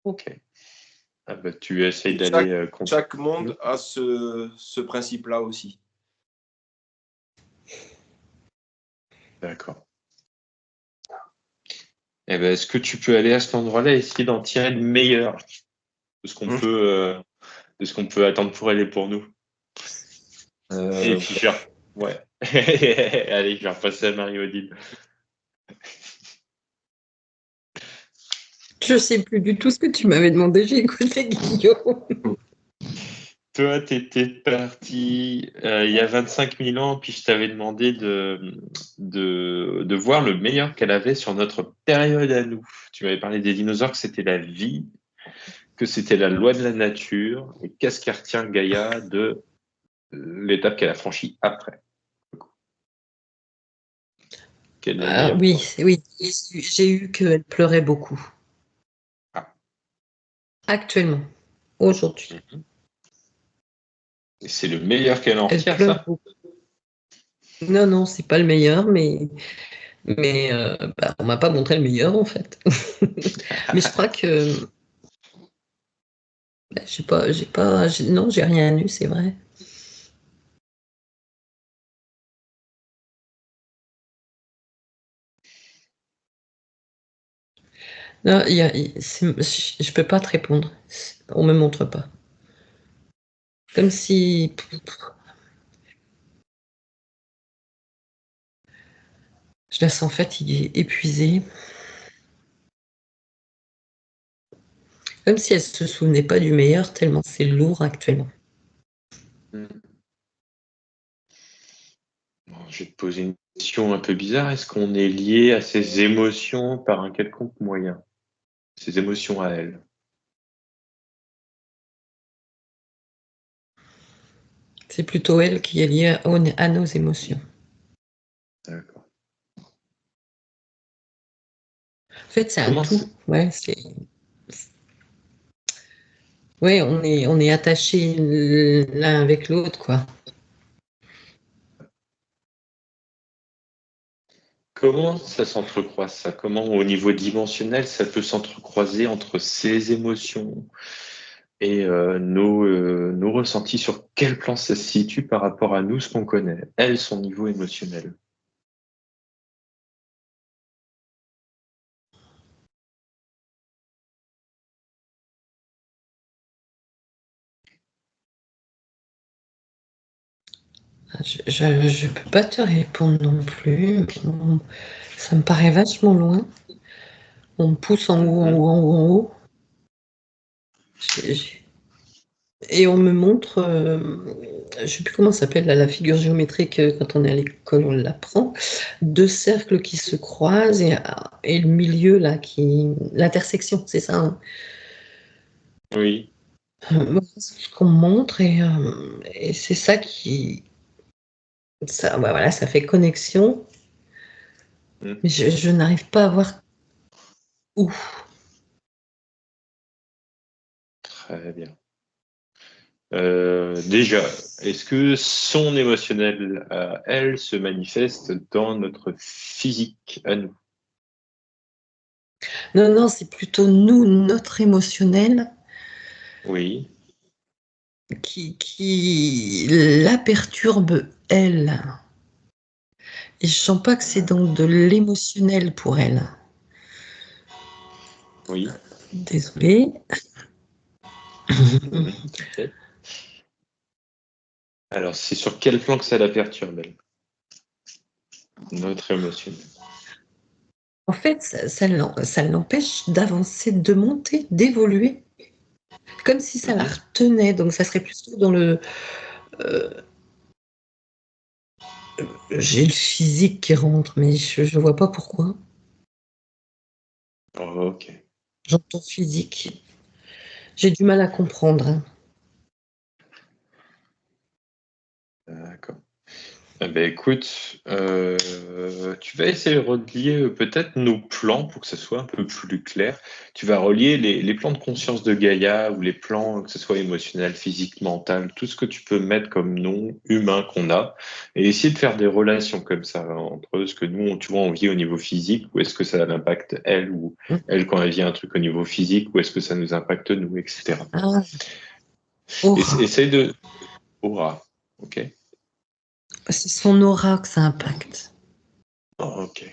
Ok. Ah bah, tu essayes Et d'aller chaque monde a ce principe-là aussi. D'accord. Eh ben, est-ce que tu peux aller à cet endroit-là et essayer d'en tirer le meilleur de ce qu'on peut attendre pour elle et pour nous? Et puis ouais. Allez, je vais repasser à Marie-Odile. Je sais plus du tout ce que tu m'avais demandé. J'ai écouté Guillaume. Toi, tu étais parti il y a 25 000 ans, puis je t'avais demandé de voir le meilleur qu'elle avait sur notre période à nous. Tu m'avais parlé des dinosaures, que c'était la vie, que c'était la loi de la nature, et qu'est-ce qui retient Gaïa de l'étape qu'elle a franchie après. Quelle est la meilleure Oui, pour oui. J'ai eu qu'elle pleurait beaucoup. Ah. Actuellement, aujourd'hui. Et c'est le meilleur qu'elle en Elle retient, pleure ça? beaucoup. Non, non, c'est pas le meilleur, mais on m'a pas montré le meilleur en fait. Mais je crois que non, j'ai rien eu, c'est vrai. Non, je peux pas te répondre. On me montre pas. Comme si je la sens fatiguée, épuisée. Comme si elle se souvenait pas du meilleur, tellement c'est lourd actuellement. Bon, je vais te poser une question un peu bizarre. Est-ce qu'on est lié à ses émotions par un quelconque moyen? Ses émotions à elle? C'est plutôt elle qui est liée à nos émotions. D'accord. En fait, c'est un Comment tout. Ouais, ouais, on est attachés l'un avec l'autre, quoi. Comment ça s'entrecroise, ça? Comment, au niveau dimensionnel, ça peut s'entrecroiser entre ses émotions et nos ressentis? Sur quel plan ça se situe par rapport à nous, ce qu'on connaît? Elle, son niveau émotionnel. Je peux pas te répondre non plus. Ça me paraît vachement loin. On me pousse en haut, en haut, en haut, en haut. Et on me montre, je sais plus comment ça s'appelle, la figure géométrique, quand on est à l'école, on l'apprend. Deux cercles qui se croisent et le milieu, là, l'intersection, c'est ça, hein. Oui. Voilà, c'est ce qu'on me montre et c'est ça ça, ouais, voilà, ça fait connexion. Mais je n'arrive pas à voir où. Très bien. Déjà, est-ce que son émotionnel à elle se manifeste dans notre physique à nous? Non, non, c'est plutôt nous, notre émotionnel, Oui. qui la perturbe, elle. Et je sens pas que c'est donc de l'émotionnel pour elle. Oui. Désolée. T'inquiète. Alors, c'est sur quel plan que ça la perturbe, elle? Notre émotionnel. En fait, ça l'empêche d'avancer, de monter, d'évoluer. Comme si ça la retenait. Donc, ça serait plutôt dans le. J'ai le physique qui rentre, mais je ne vois pas pourquoi. Oh, ok. J'entends physique. J'ai du mal à comprendre, hein. D'accord. Eh ben, écoute, tu vas essayer de relier peut-être nos plans pour que ce soit un peu plus clair. Tu vas relier les plans de conscience de Gaïa ou les plans, que ce soit émotionnel, physique, mental, tout ce que tu peux mettre comme nom humain qu'on a, et essayer de faire des relations comme ça entre ce que nous, tu vois, on vit au niveau physique, ou est-ce que ça impacte elle, ou elle, quand elle vit un truc au niveau physique, ou est-ce que ça nous impacte nous, etc. Ah, aura. Essaye de... Aura, ok? C'est son aura que ça impacte. Oh, ok,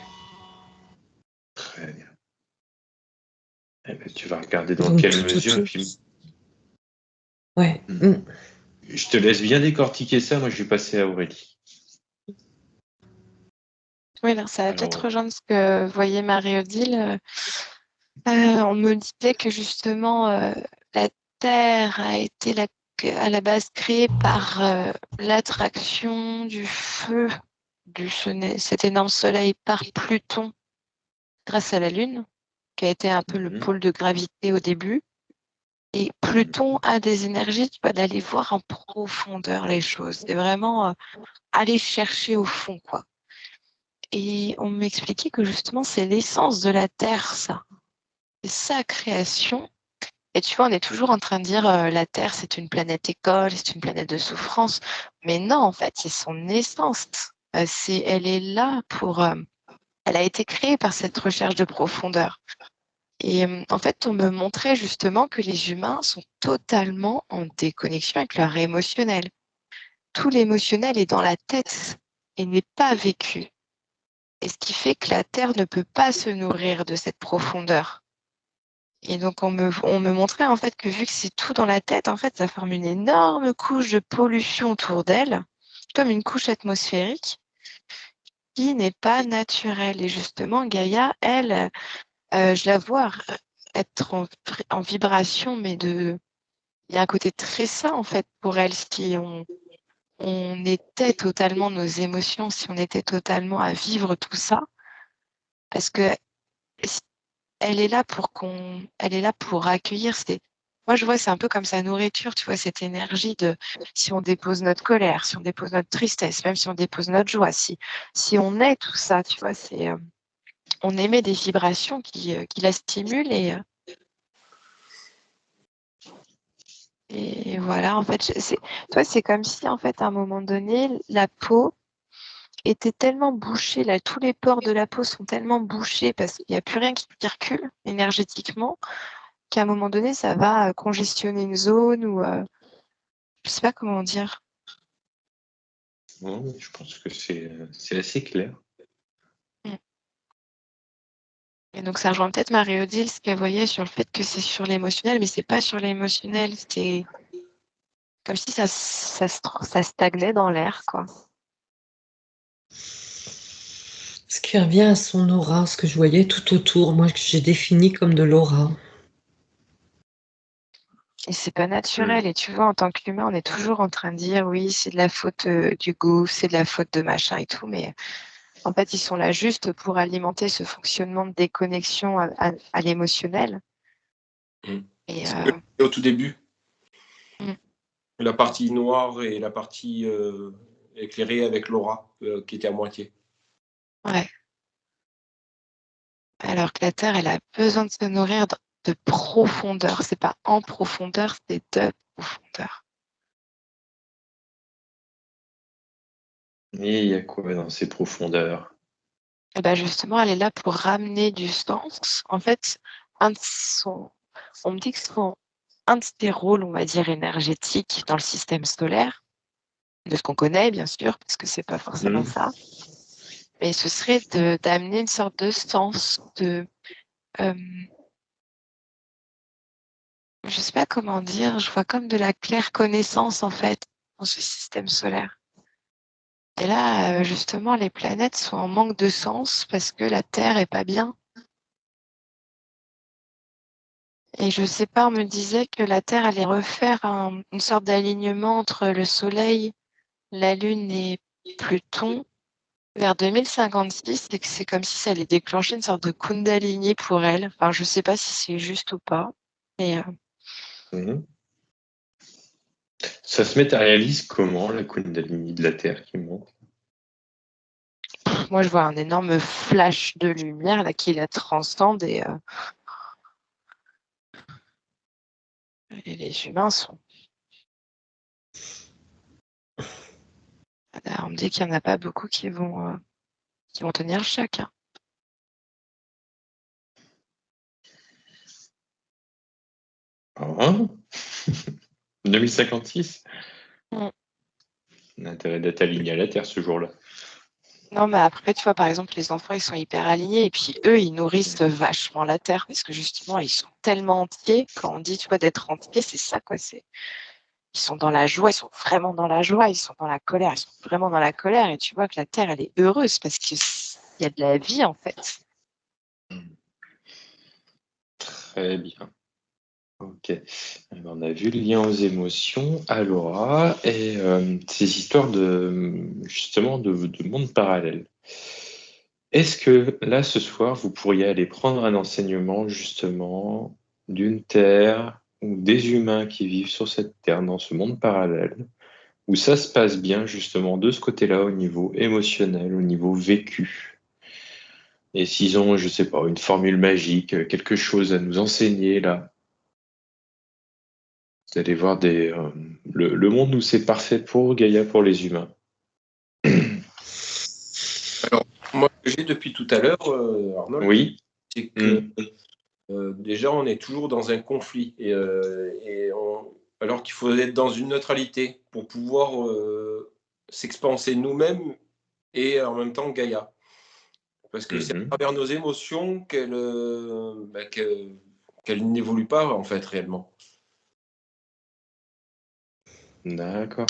très bien. Eh ben, tu vas regarder dans Donc, quelle tout mesure, et autour. puis Ouais. je te laisse bien décortiquer ça. Moi, je vais passer à Aurélie. Oui, alors ça va peut-être Alors, rejoindre ce que voyait Marie-Odile. On me disait que justement, la Terre a été à la base créée par l'attraction du feu cet énorme soleil par Pluton grâce à la Lune, qui a été un peu le pôle de gravité au début. Et Pluton a des énergies, tu vois, d'aller voir en profondeur les choses. C'est vraiment aller chercher au fond, quoi. Et on m'expliquait que justement, c'est l'essence de la Terre, ça. C'est sa création. Et tu vois, on est toujours en train de dire la Terre, c'est une planète école, c'est une planète de souffrance. Mais non, en fait, c'est son essence. Elle est là pour. Elle a été créée par cette recherche de profondeur. Et en fait, on me montrait justement que les humains sont totalement en déconnexion avec leur émotionnel. Tout l'émotionnel est dans la tête et n'est pas vécu. Et ce qui fait que la Terre ne peut pas se nourrir de cette profondeur. Et donc, on me montrait en fait que vu que c'est tout dans la tête, en fait, ça forme une énorme couche de pollution autour d'elle, comme une couche atmosphérique qui n'est pas naturelle. Et justement, Gaïa, elle, je la vois être en vibration, mais il y a un côté très sain en fait pour elle. Si on était totalement nos émotions, si on était totalement à vivre tout ça, parce que elle est là elle est là pour accueillir. Moi, je vois, c'est un peu comme sa nourriture, tu vois, cette énergie de si on dépose notre colère, si on dépose notre tristesse, même si on dépose notre joie, si on est tout ça, tu vois, on émet des vibrations qui la stimulent et voilà, en fait, c'est comme si, en fait, à un moment donné, la peau était tellement bouchée, là, tous les pores de la peau sont tellement bouchés parce qu'il n'y a plus rien qui circule énergétiquement, qu'à un moment donné, ça va congestionner une zone ou je sais pas comment dire. non, je pense que c'est assez clair. Mm. Et donc ça rejoint peut-être Marie-Odile, ce qu'elle voyait sur le fait que c'est sur l'émotionnel, mais c'est pas sur l'émotionnel, c'est comme si ça stagnait dans l'air, quoi. Ce qui revient à son aura, ce que je voyais tout autour, moi, que j'ai défini comme de l'aura. Et c'est pas naturel. Et tu vois, en tant qu'humain, on est toujours en train de dire oui, c'est de la faute du gouffre, c'est de la faute de machin et tout, mais en fait, ils sont là juste pour alimenter ce fonctionnement de déconnexion à l'émotionnel. Et C'est au tout début. mm, La partie noire et la partie éclairée avec l'aura qui était à moitié. ouais. Alors que la Terre, elle a besoin de se nourrir de profondeur. C'est pas en profondeur, c'est de profondeur. Et il y a quoi dans ces profondeurs? Et ben justement, elle est là pour ramener du sens. En fait, on me dit que un de ses rôles, on va dire, énergétiques dans le système solaire, de ce qu'on connaît, bien sûr, parce que c'est pas forcément ça, mais ce serait d'amener une sorte de sens, euh, je sais pas comment dire, je vois comme de la claire connaissance, en fait, dans ce système solaire. Et là, justement, les planètes sont en manque de sens parce que la Terre est pas bien. Et je sais pas, on me disait que la Terre allait refaire une sorte d'alignement entre le Soleil, la Lune et Pluton Vers 2056, c'est comme si ça allait déclencher une sorte de Kundalini pour elle. Enfin, je sais pas si c'est juste ou pas. Mais Mhm. Ça se matérialise comment, la Kundalini de la Terre qui monte? moi, je vois un énorme flash de lumière là qui la transcende et les humains sont. On me dit qu'il n'y en a pas beaucoup qui vont tenir le choc. Hein. Hein 2056? Mm. On a intérêt d'être aligné à la Terre ce jour-là. Non, mais après, tu vois, par exemple, les enfants, ils sont hyper alignés et puis eux, ils nourrissent vachement la terre parce que justement, ils sont tellement entiers. Quand on dit, tu vois, d'être entier, c'est ça, quoi. Ils sont dans la joie, ils sont vraiment dans la joie, ils sont dans la colère, ils sont vraiment dans la colère. Et tu vois que la terre, elle est heureuse parce qu'il y a de la vie, en fait. Très bien. Ok. Alors, on a vu le lien aux émotions, à l'aura et ces histoires justement de monde parallèle. Est-ce que là, ce soir, vous pourriez aller prendre un enseignement justement d'une terre ou des humains qui vivent sur cette terre dans ce monde parallèle, où ça se passe bien justement de ce côté-là au niveau émotionnel, au niveau vécu? Et s'ils ont, je sais pas, une formule magique, quelque chose à nous enseigner là, vous allez voir le monde où c'est parfait pour Gaïa, pour les humains. Alors, moi, ce que j'ai depuis tout à l'heure, Arnold, Oui. c'est que déjà, on est toujours dans un conflit. Alors qu'il faut être dans une neutralité pour pouvoir s'expanser nous-mêmes et en même temps Gaïa. Parce que c'est à Mhm. travers nos émotions qu'elle n'évolue pas, en fait, réellement. D'accord.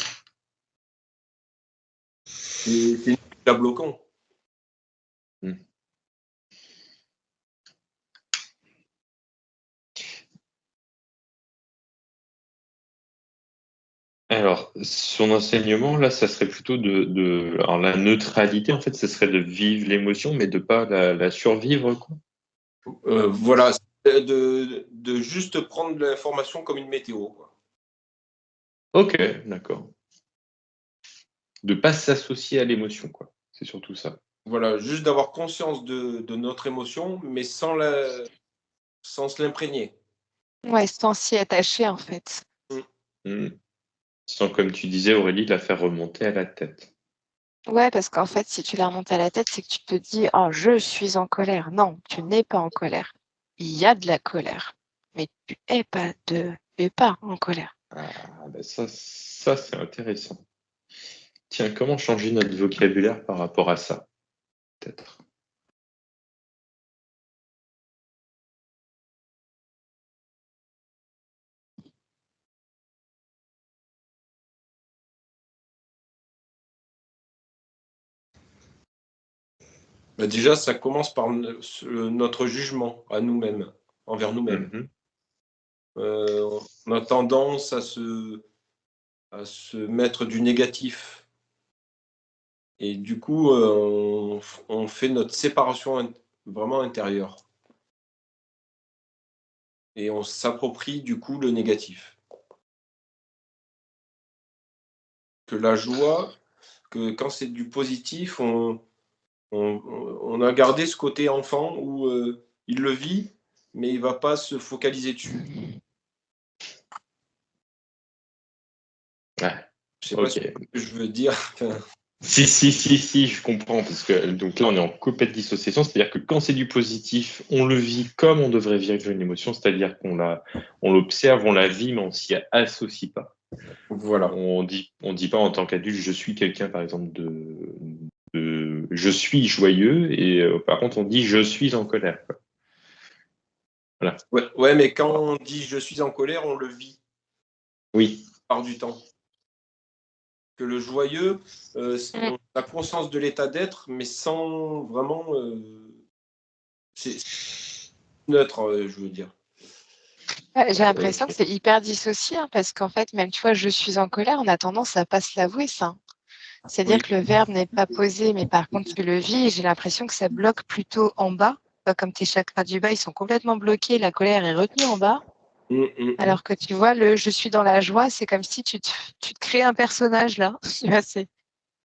C'est nous qui la bloquons. Mm. Alors, son enseignement, là, ça serait plutôt alors, la neutralité, en fait, ce serait de vivre l'émotion, mais de pas la survivre, quoi. Voilà, de juste prendre l'information comme une météo, quoi. Ok, d'accord. De pas s'associer à l'émotion, quoi. C'est surtout ça. Voilà, juste d'avoir conscience de notre émotion, mais sans se l'imprégner. Ouais, sans s'y attacher, en fait. Mm. Sans, comme tu disais, Aurélie, la faire remonter à la tête. Ouais, parce qu'en fait, si tu la remontes à la tête, c'est que tu te dis, oh, je suis en colère. Non, tu n'es pas en colère. Il y a de la colère, mais tu es pas en colère. Ah, ben ça c'est intéressant. Tiens, comment changer notre vocabulaire par rapport à ça, peut-être? Bah, déjà, ça commence par notre jugement à nous-mêmes, envers nous-mêmes. Mhm. On a tendance à se mettre du négatif. Et du coup, on fait notre séparation vraiment intérieure. Et on s'approprie du coup le négatif. Que la joie, que quand c'est du positif, on a gardé ce côté enfant où il le vit, mais il va pas se focaliser dessus. Ouais, Je sais pas ce ok. que je veux dire. Si, je comprends, parce que donc là, on est en complète dissociation, c'est-à-dire que quand c'est du positif, on le vit comme on devrait vivre une émotion, c'est-à-dire on l'observe, on la vit, mais on s'y associe pas. Voilà. On dit pas en tant qu'adulte, je suis quelqu'un, par exemple, je suis joyeux, et par contre, on dit je suis en colère, quoi. Voilà. Ouais, mais quand on dit je suis en colère, on le vit Oui. par du temps. Que le joyeux, Mm. on a conscience de l'état d'être, mais sans vraiment. C'est neutre, je veux dire. Ouais, j'ai l'impression que Ok. c'est hyper dissocié, hein, parce qu'en fait, même, tu vois, je suis en colère, on a tendance à pas se l'avouer, ça. C'est-à-dire Oui. que le verbe n'est pas posé, mais par contre, tu le vis et j'ai l'impression que ça bloque plutôt en bas. Comme tes chakras du bas, ils sont complètement bloqués, la colère est retenue en bas. Alors que tu vois, le je suis dans la joie, c'est comme si tu te crées un personnage là. Tu vois,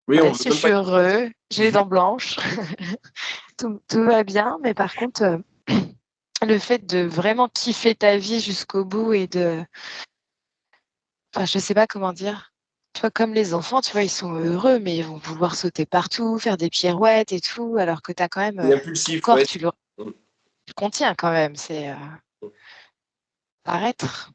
Oui, on veut je même suis pas. heureux, j'ai les dents blanches, tout va bien, mais par contre, le fait de vraiment kiffer ta vie jusqu'au bout et enfin, je sais pas comment dire. Tu vois, comme les enfants, tu vois, ils sont heureux, mais ils vont vouloir sauter partout, faire des pirouettes et tout, alors que tu as quand même C'est ton impulsif, corps, ouais. tu le contiens quand même, c'est paraître.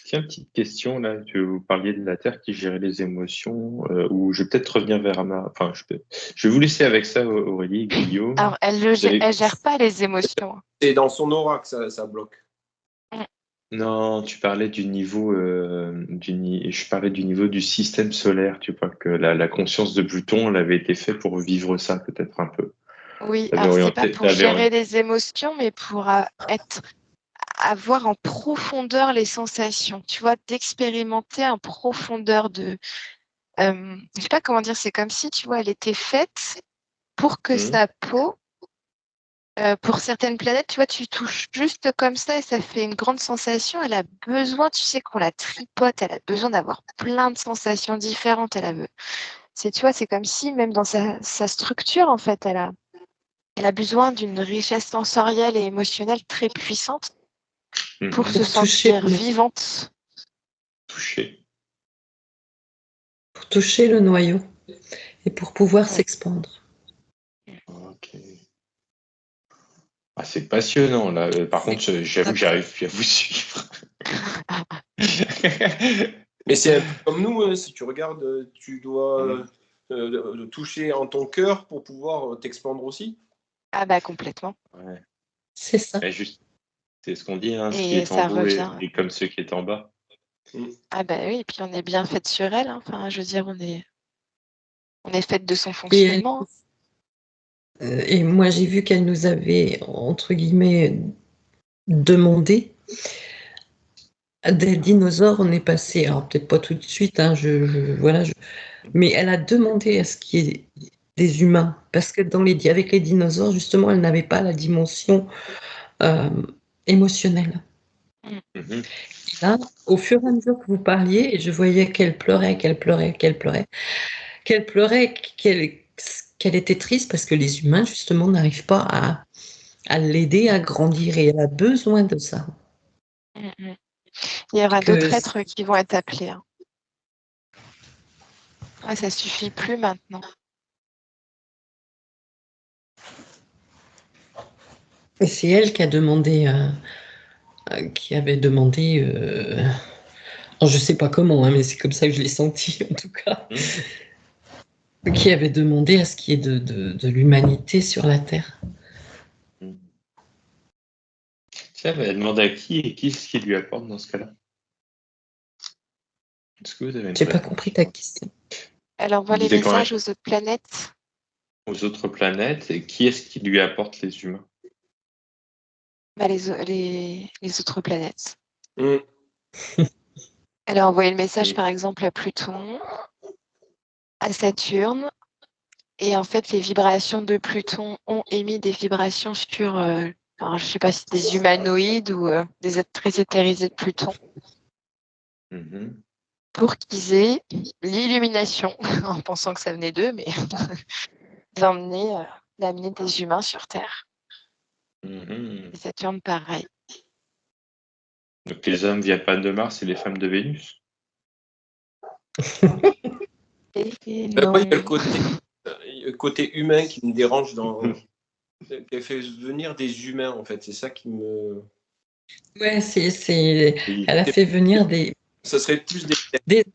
Tiens, petite question là, que vous parliez de la Terre qui gérait les émotions, ou je vais peut-être revenir vers Ama. Enfin, je vais vous laisser avec ça, Aurélie, Guillaume. Alors, Vous allez- elle gère pas les émotions. C'est dans son aura que ça bloque. Non, tu parlais du niveau, je parlais du niveau du système solaire. Tu vois que la conscience de Pluton, elle avait été faite pour vivre ça peut-être un peu. Oui, T'avais alors c'est pas orienté, pour gérer les émotions, mais pour avoir en profondeur les sensations, tu vois, d'expérimenter en profondeur je sais pas comment dire, c'est comme si, tu vois, elle était faite pour que Mhm. sa peau, pour certaines planètes, tu vois, tu touches juste comme ça et ça fait une grande sensation. Elle a besoin, tu sais, qu'on la tripote, elle a besoin d'avoir plein de sensations différentes. Tu vois, c'est comme si, même dans sa structure, en fait, elle a besoin d'une richesse sensorielle et émotionnelle très puissante pour Mhm. se sentir vivante. pour toucher le noyau et pour pouvoir s'expandre. Ok. Ah, c'est passionnant là. Par contre, j'avoue que j'arrive plus à vous suivre. Mais c'est un peu comme nous, hein, si tu regardes, tu dois toucher en ton cœur pour pouvoir t'expandre aussi. Ah bah complètement. Ouais. C'est ça. Mais juste, c'est ce qu'on dit, hein, ce qui Et est en ça haut revient. est comme ce qui est en bas. Ah bah oui, et puis on est bien fait sur elle. Hein. Enfin, je veux dire, on est fait de son Et, fonctionnement. et moi, j'ai vu qu'elle nous avait, entre guillemets, demandé. Des dinosaures, on est passé, alors peut-être pas tout de suite, hein, voilà, mais elle a demandé à ce qu'il y ait des humains, parce que avec les dinosaures, justement, elle n'avait pas la dimension émotionnelle. Mhm. Et là, au fur et à mesure que vous parliez, je voyais qu'elle pleurait, qu'elle était triste parce que les humains, justement, n'arrivent pas à l'aider à grandir et elle a besoin de ça. Il y aura d'autres êtres qui vont être appelés. Hein. Ouais, ça suffit plus maintenant. Et c'est elle qui a demandé, qui avait demandé, alors je sais pas comment, hein, mais c'est comme ça que je l'ai senti en tout cas, qui avait demandé à ce qu'il y ait de l'humanité sur la Terre. Tiens, elle demande à qui et qui ce qui lui apporte dans ce cas-là. Est-ce que vous avez une J'ai pas réponse compris ta question. Elle envoie Il les disait quand messages même aux autres planètes. aux autres planètes et qui est-ce qui lui apporte les humains? Bah, les autres planètes. Mm. Elle a envoyé le message, par exemple, à Pluton, à Saturne. Et en fait, les vibrations de Pluton ont émis des vibrations sur, alors, je ne sais pas si des humanoïdes ou des êtres très éthérisés de Pluton, Mhm. pour qu'ils aient l'illumination, en pensant que ça venait d'eux, mais d'amener des humains sur Terre. Mhm. Et Saturne, pareil. Donc les hommes viennent pas de Mars et les femmes de Vénus? Et Ben, moi, non. il y a le côté humain qui me dérange qu'elle fait venir des humains, en fait. C'est ça qui me. Ouais, elle a fait venir Ça serait plus des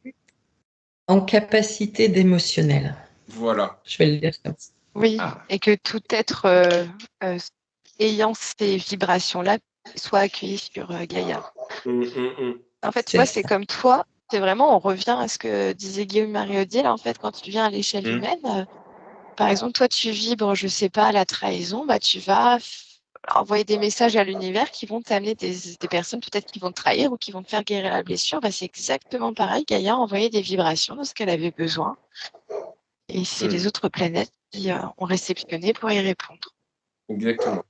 en capacité d'émotionnel. Voilà. Je vais le dire comme ça. Oui, et que tout être ayant ces vibrations-là soit accueilli sur Gaïa. En fait, tu vois, c'est comme toi. C'est vraiment, on revient à ce que disait Guillaume Marie-Odile, en fait, quand tu viens à l'échelle humaine. Par exemple, toi, tu vibres, je sais pas, la trahison, bah, tu vas envoyer des messages à l'univers qui vont t'amener des personnes peut-être qui vont te trahir ou qui vont te faire guérir la blessure. Bah, c'est exactement pareil. Gaïa a envoyé des vibrations de ce qu'elle avait besoin. Et c'est les autres planètes qui ont réceptionné pour y répondre. Exactement.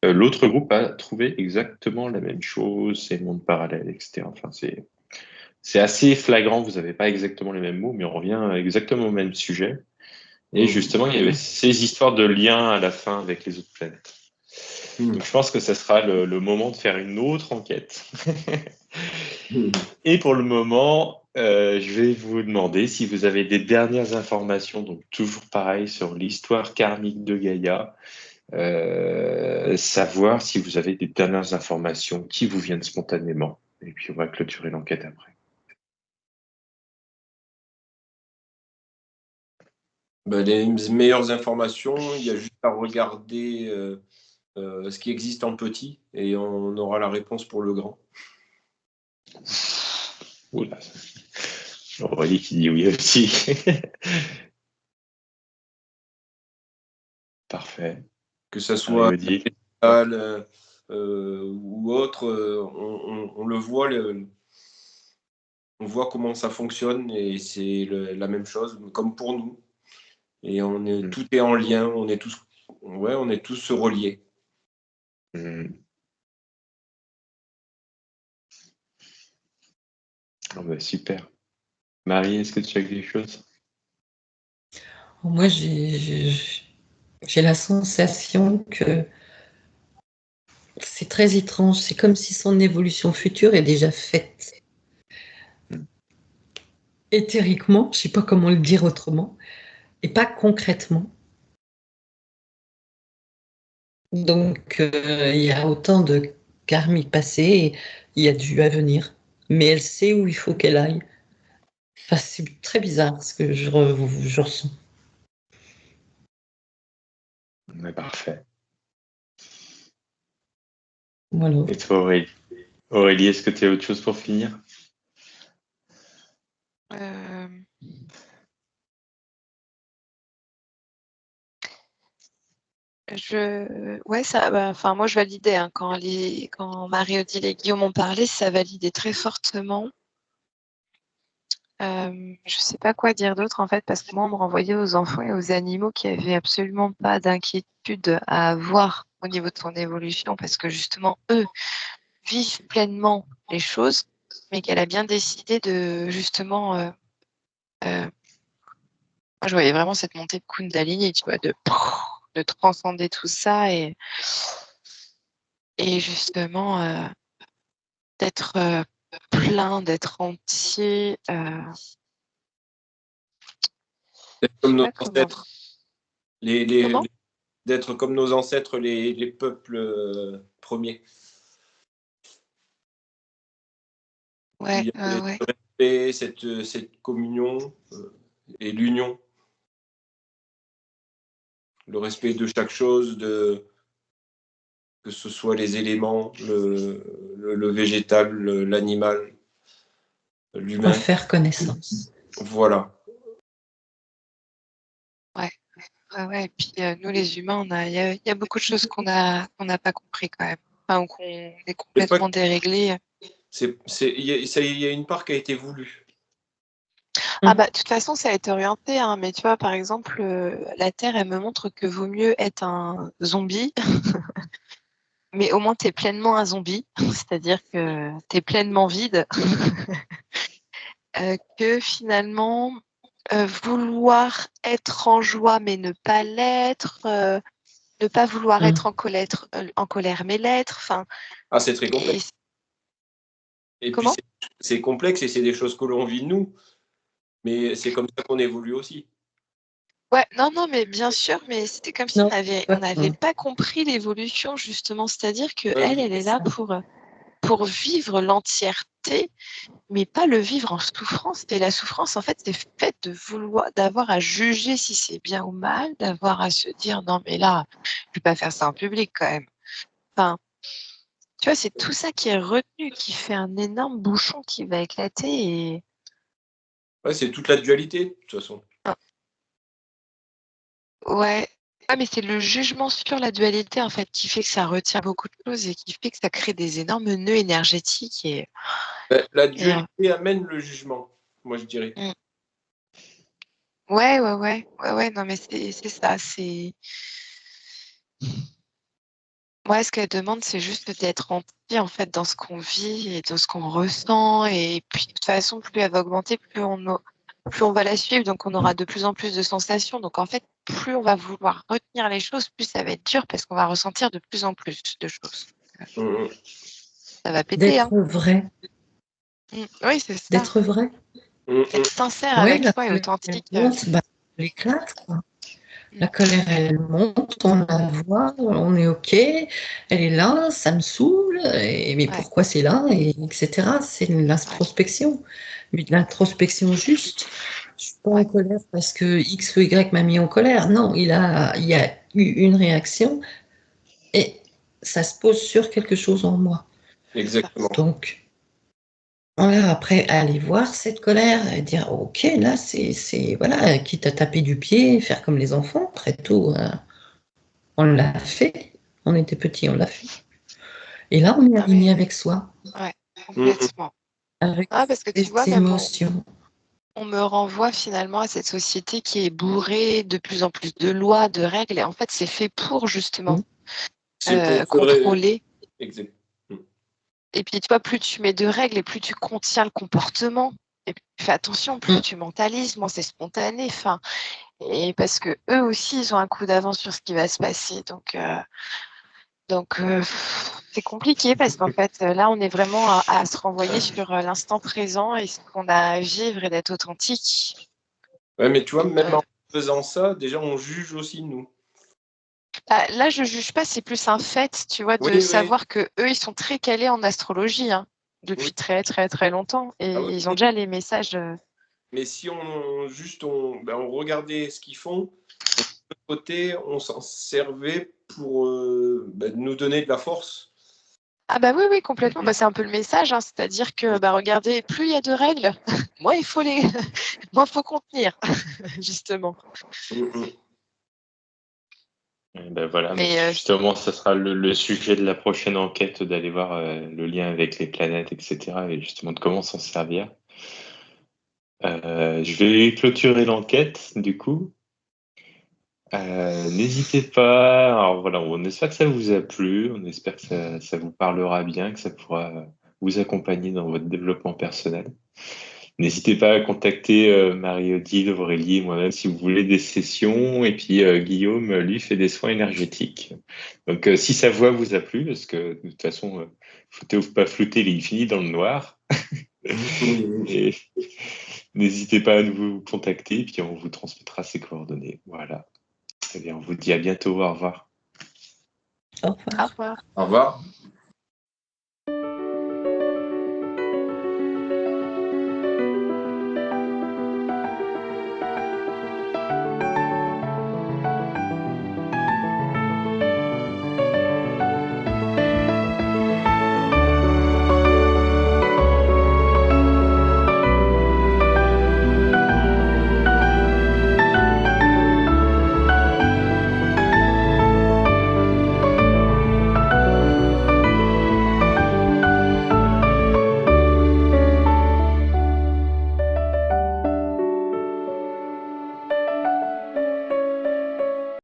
L'autre groupe a trouvé exactement la même chose, ces mondes parallèles, etc. Enfin, c'est assez flagrant, vous n'avez pas exactement les mêmes mots, mais on revient exactement au même sujet. Et justement, il y avait ces histoires de liens à la fin avec les autres planètes. Donc je pense que ce sera le moment de faire une autre enquête. Et pour le moment, je vais vous demander si vous avez des dernières informations, donc toujours pareil sur l'histoire karmique de Gaïa, savoir si vous avez des dernières informations qui vous viennent spontanément. Et puis on va clôturer l'enquête après. Les meilleures informations, il y a juste à regarder ce qui existe en petit et on aura la réponse pour le grand. Oula. Aurélie qui dit oui aussi. Parfait. Que ce soit Marie-Odile. ou autre, on le voit, on voit comment ça fonctionne et c'est la même chose, comme pour nous. Et tout est en lien, on est tous reliés. Oh bah, super. Marie, est-ce que tu as quelque chose? Moi, j'ai la sensation que c'est très étrange. C'est comme si son évolution future est déjà faite. Éthériquement, je ne sais pas comment le dire autrement, et pas concrètement. Donc, il y a autant de karmique passé et il y a du à venir. Mais elle sait où il faut qu'elle aille. Enfin, c'est très bizarre ce que je ressens. Ouais, parfait. Voilà. Et toi, Aurélie? Aurélie, est-ce que tu as autre chose pour finir? Ouais, ça, enfin, moi, je validais hein, quand Marie-Odile et Guillaume ont parlé, ça validait très fortement. Je sais pas quoi dire d'autre en fait, parce que moi, on me renvoyait aux enfants et aux animaux qui avaient absolument pas d'inquiétude à avoir au niveau de son évolution, parce que justement, eux vivent pleinement les choses, mais qu'elle a bien décidé de justement. Moi, je voyais vraiment cette montée de Kundalini, tu vois, de transcender tout ça et justement d'être plein, d'être entier. D'être Je comme sais nos pas comment. ancêtres, d'être comme nos ancêtres, les peuples premiers. Ouais, Il y a ouais. le respect, cette communion et l'union. Le respect de chaque chose, que ce soit les éléments, le végétal, l'animal, l'humain. Refaire connaissance. Voilà. Ouais. Et puis nous, les humains, il y a beaucoup de choses qu'on n'a pas compris quand même. Enfin, ou qu'on est complètement déréglé. Il y a une part qui a été voulue. Ah bah, de toute façon, ça a été orienté, hein, mais tu vois, par exemple, la Terre, elle me montre que vaut mieux être un zombie, mais au moins tu es pleinement un zombie, c'est-à-dire que tu es pleinement vide, que finalement, vouloir être en joie mais ne pas l'être, ne pas vouloir être en colère mais l'être, enfin. Ah, c'est très complexe. Et puis Comment? c'est complexe et c'est des choses que l'on vit nous, mais c'est comme ça qu'on évolue aussi. Ouais, non, mais bien sûr, mais c'était comme si Non, on n'avait pas compris l'évolution, justement. C'est-à-dire que elle est là pour vivre l'entièreté, mais pas le vivre en souffrance. Et la souffrance, en fait, c'est fait d'avoir à juger si c'est bien ou mal, d'avoir à se dire non, mais là, je vais pas faire ça en public quand même. Enfin, tu vois, c'est tout ça qui est retenu, qui fait un énorme bouchon qui va éclater et. Ouais, c'est toute la dualité, de toute façon. Ouais. Ah, mais c'est le jugement sur la dualité, en fait, qui fait que ça retient beaucoup de choses et qui fait que ça crée des énormes nœuds énergétiques. La Et, dualité amène le jugement, moi je dirais. ouais, non, mais c'est ça. Moi, ce qu'elle demande, c'est juste d'être entier, en fait, dans ce qu'on vit et dans ce qu'on ressent. Et puis, de toute façon, plus elle va augmenter, plus on va la suivre. Donc, on aura de plus en plus de sensations. Donc, en fait, plus on va vouloir retenir les choses, plus ça va être dur parce qu'on va ressentir de plus en plus de choses. Mhm. Ça va péter, hein. D'être vrai. Oui, c'est ça. D'être vrai. Mhm. Être sincère Ouais, avec la soi et colère, authentique. elle monte, elle éclate, quoi. La Mm. colère, elle monte, on la voit, on est OK, elle est là, ça me saoule, mais Ouais. pourquoi c'est là, etc. C'est de l'introspection, mais de l'introspection juste. Je suis pas en colère parce que X ou Y m'a mis en colère. Non, il y a eu une réaction et ça se pose sur quelque chose en moi. Exactement. Donc, voilà, après, aller voir cette colère et dire, OK, là, voilà, quitte à taper du pied, faire comme les enfants, très tôt, on l'a fait. On était petits, on l'a fait. Et là, on est aligné avec soi, Ouais, complètement. avec Parce que tu vois, les même émotions. on me renvoie finalement à cette société qui est bourrée de plus en plus de lois, de règles. Et en fait, c'est fait pour justement C'est pour contrôler. Exact. Et puis, tu vois, plus tu mets de règles et plus tu contiens le comportement. Et puis, fais attention, plus tu mentalises, moins c'est spontané. Enfin, et parce que eux aussi, ils ont un coup d'avance sur ce qui va se passer. Donc, c'est compliqué parce qu'en fait, là, on est vraiment à se renvoyer sur l'instant présent et ce qu'on a à vivre et d'être authentique. Ouais, mais tu vois, même en faisant ça, déjà, on juge aussi, nous. Là, je juge pas, c'est plus un fait, tu vois, de Oui, savoir que eux, ils sont très calés en astrologie, hein, depuis Oui. très, très, très longtemps. Et Ah oui, ils ont déjà les messages. mais si on regardait ce qu'ils font, de côté, on s'en servait pour nous donner de la force. Ah bah oui, complètement. Bah, c'est un peu le message, hein, c'est-à-dire que, bah, regardez, plus il y a de règles, moins il faut moins faut contenir, justement. Et ben voilà, Mais justement, ça sera le sujet de la prochaine enquête, d'aller voir le lien avec les planètes, etc. Et justement de comment s'en servir. Je vais clôturer l'enquête, du coup. N'hésitez pas. Alors voilà, on espère que ça vous a plu, on espère que ça vous parlera bien, que ça pourra vous accompagner dans votre développement personnel. N'hésitez pas à contacter Marie-Odile, Aurélie et moi-même si vous voulez des sessions. Et puis Guillaume, lui, fait des soins énergétiques. Donc si sa voix vous a plu, parce que de toute façon, flouter ou pas flouter, il finit dans le noir. Et n'hésitez pas à nous contacter, et puis on vous transmettra ses coordonnées. Voilà. Très bien, on vous dit à bientôt. Au revoir. Au revoir. au revoir. Au revoir.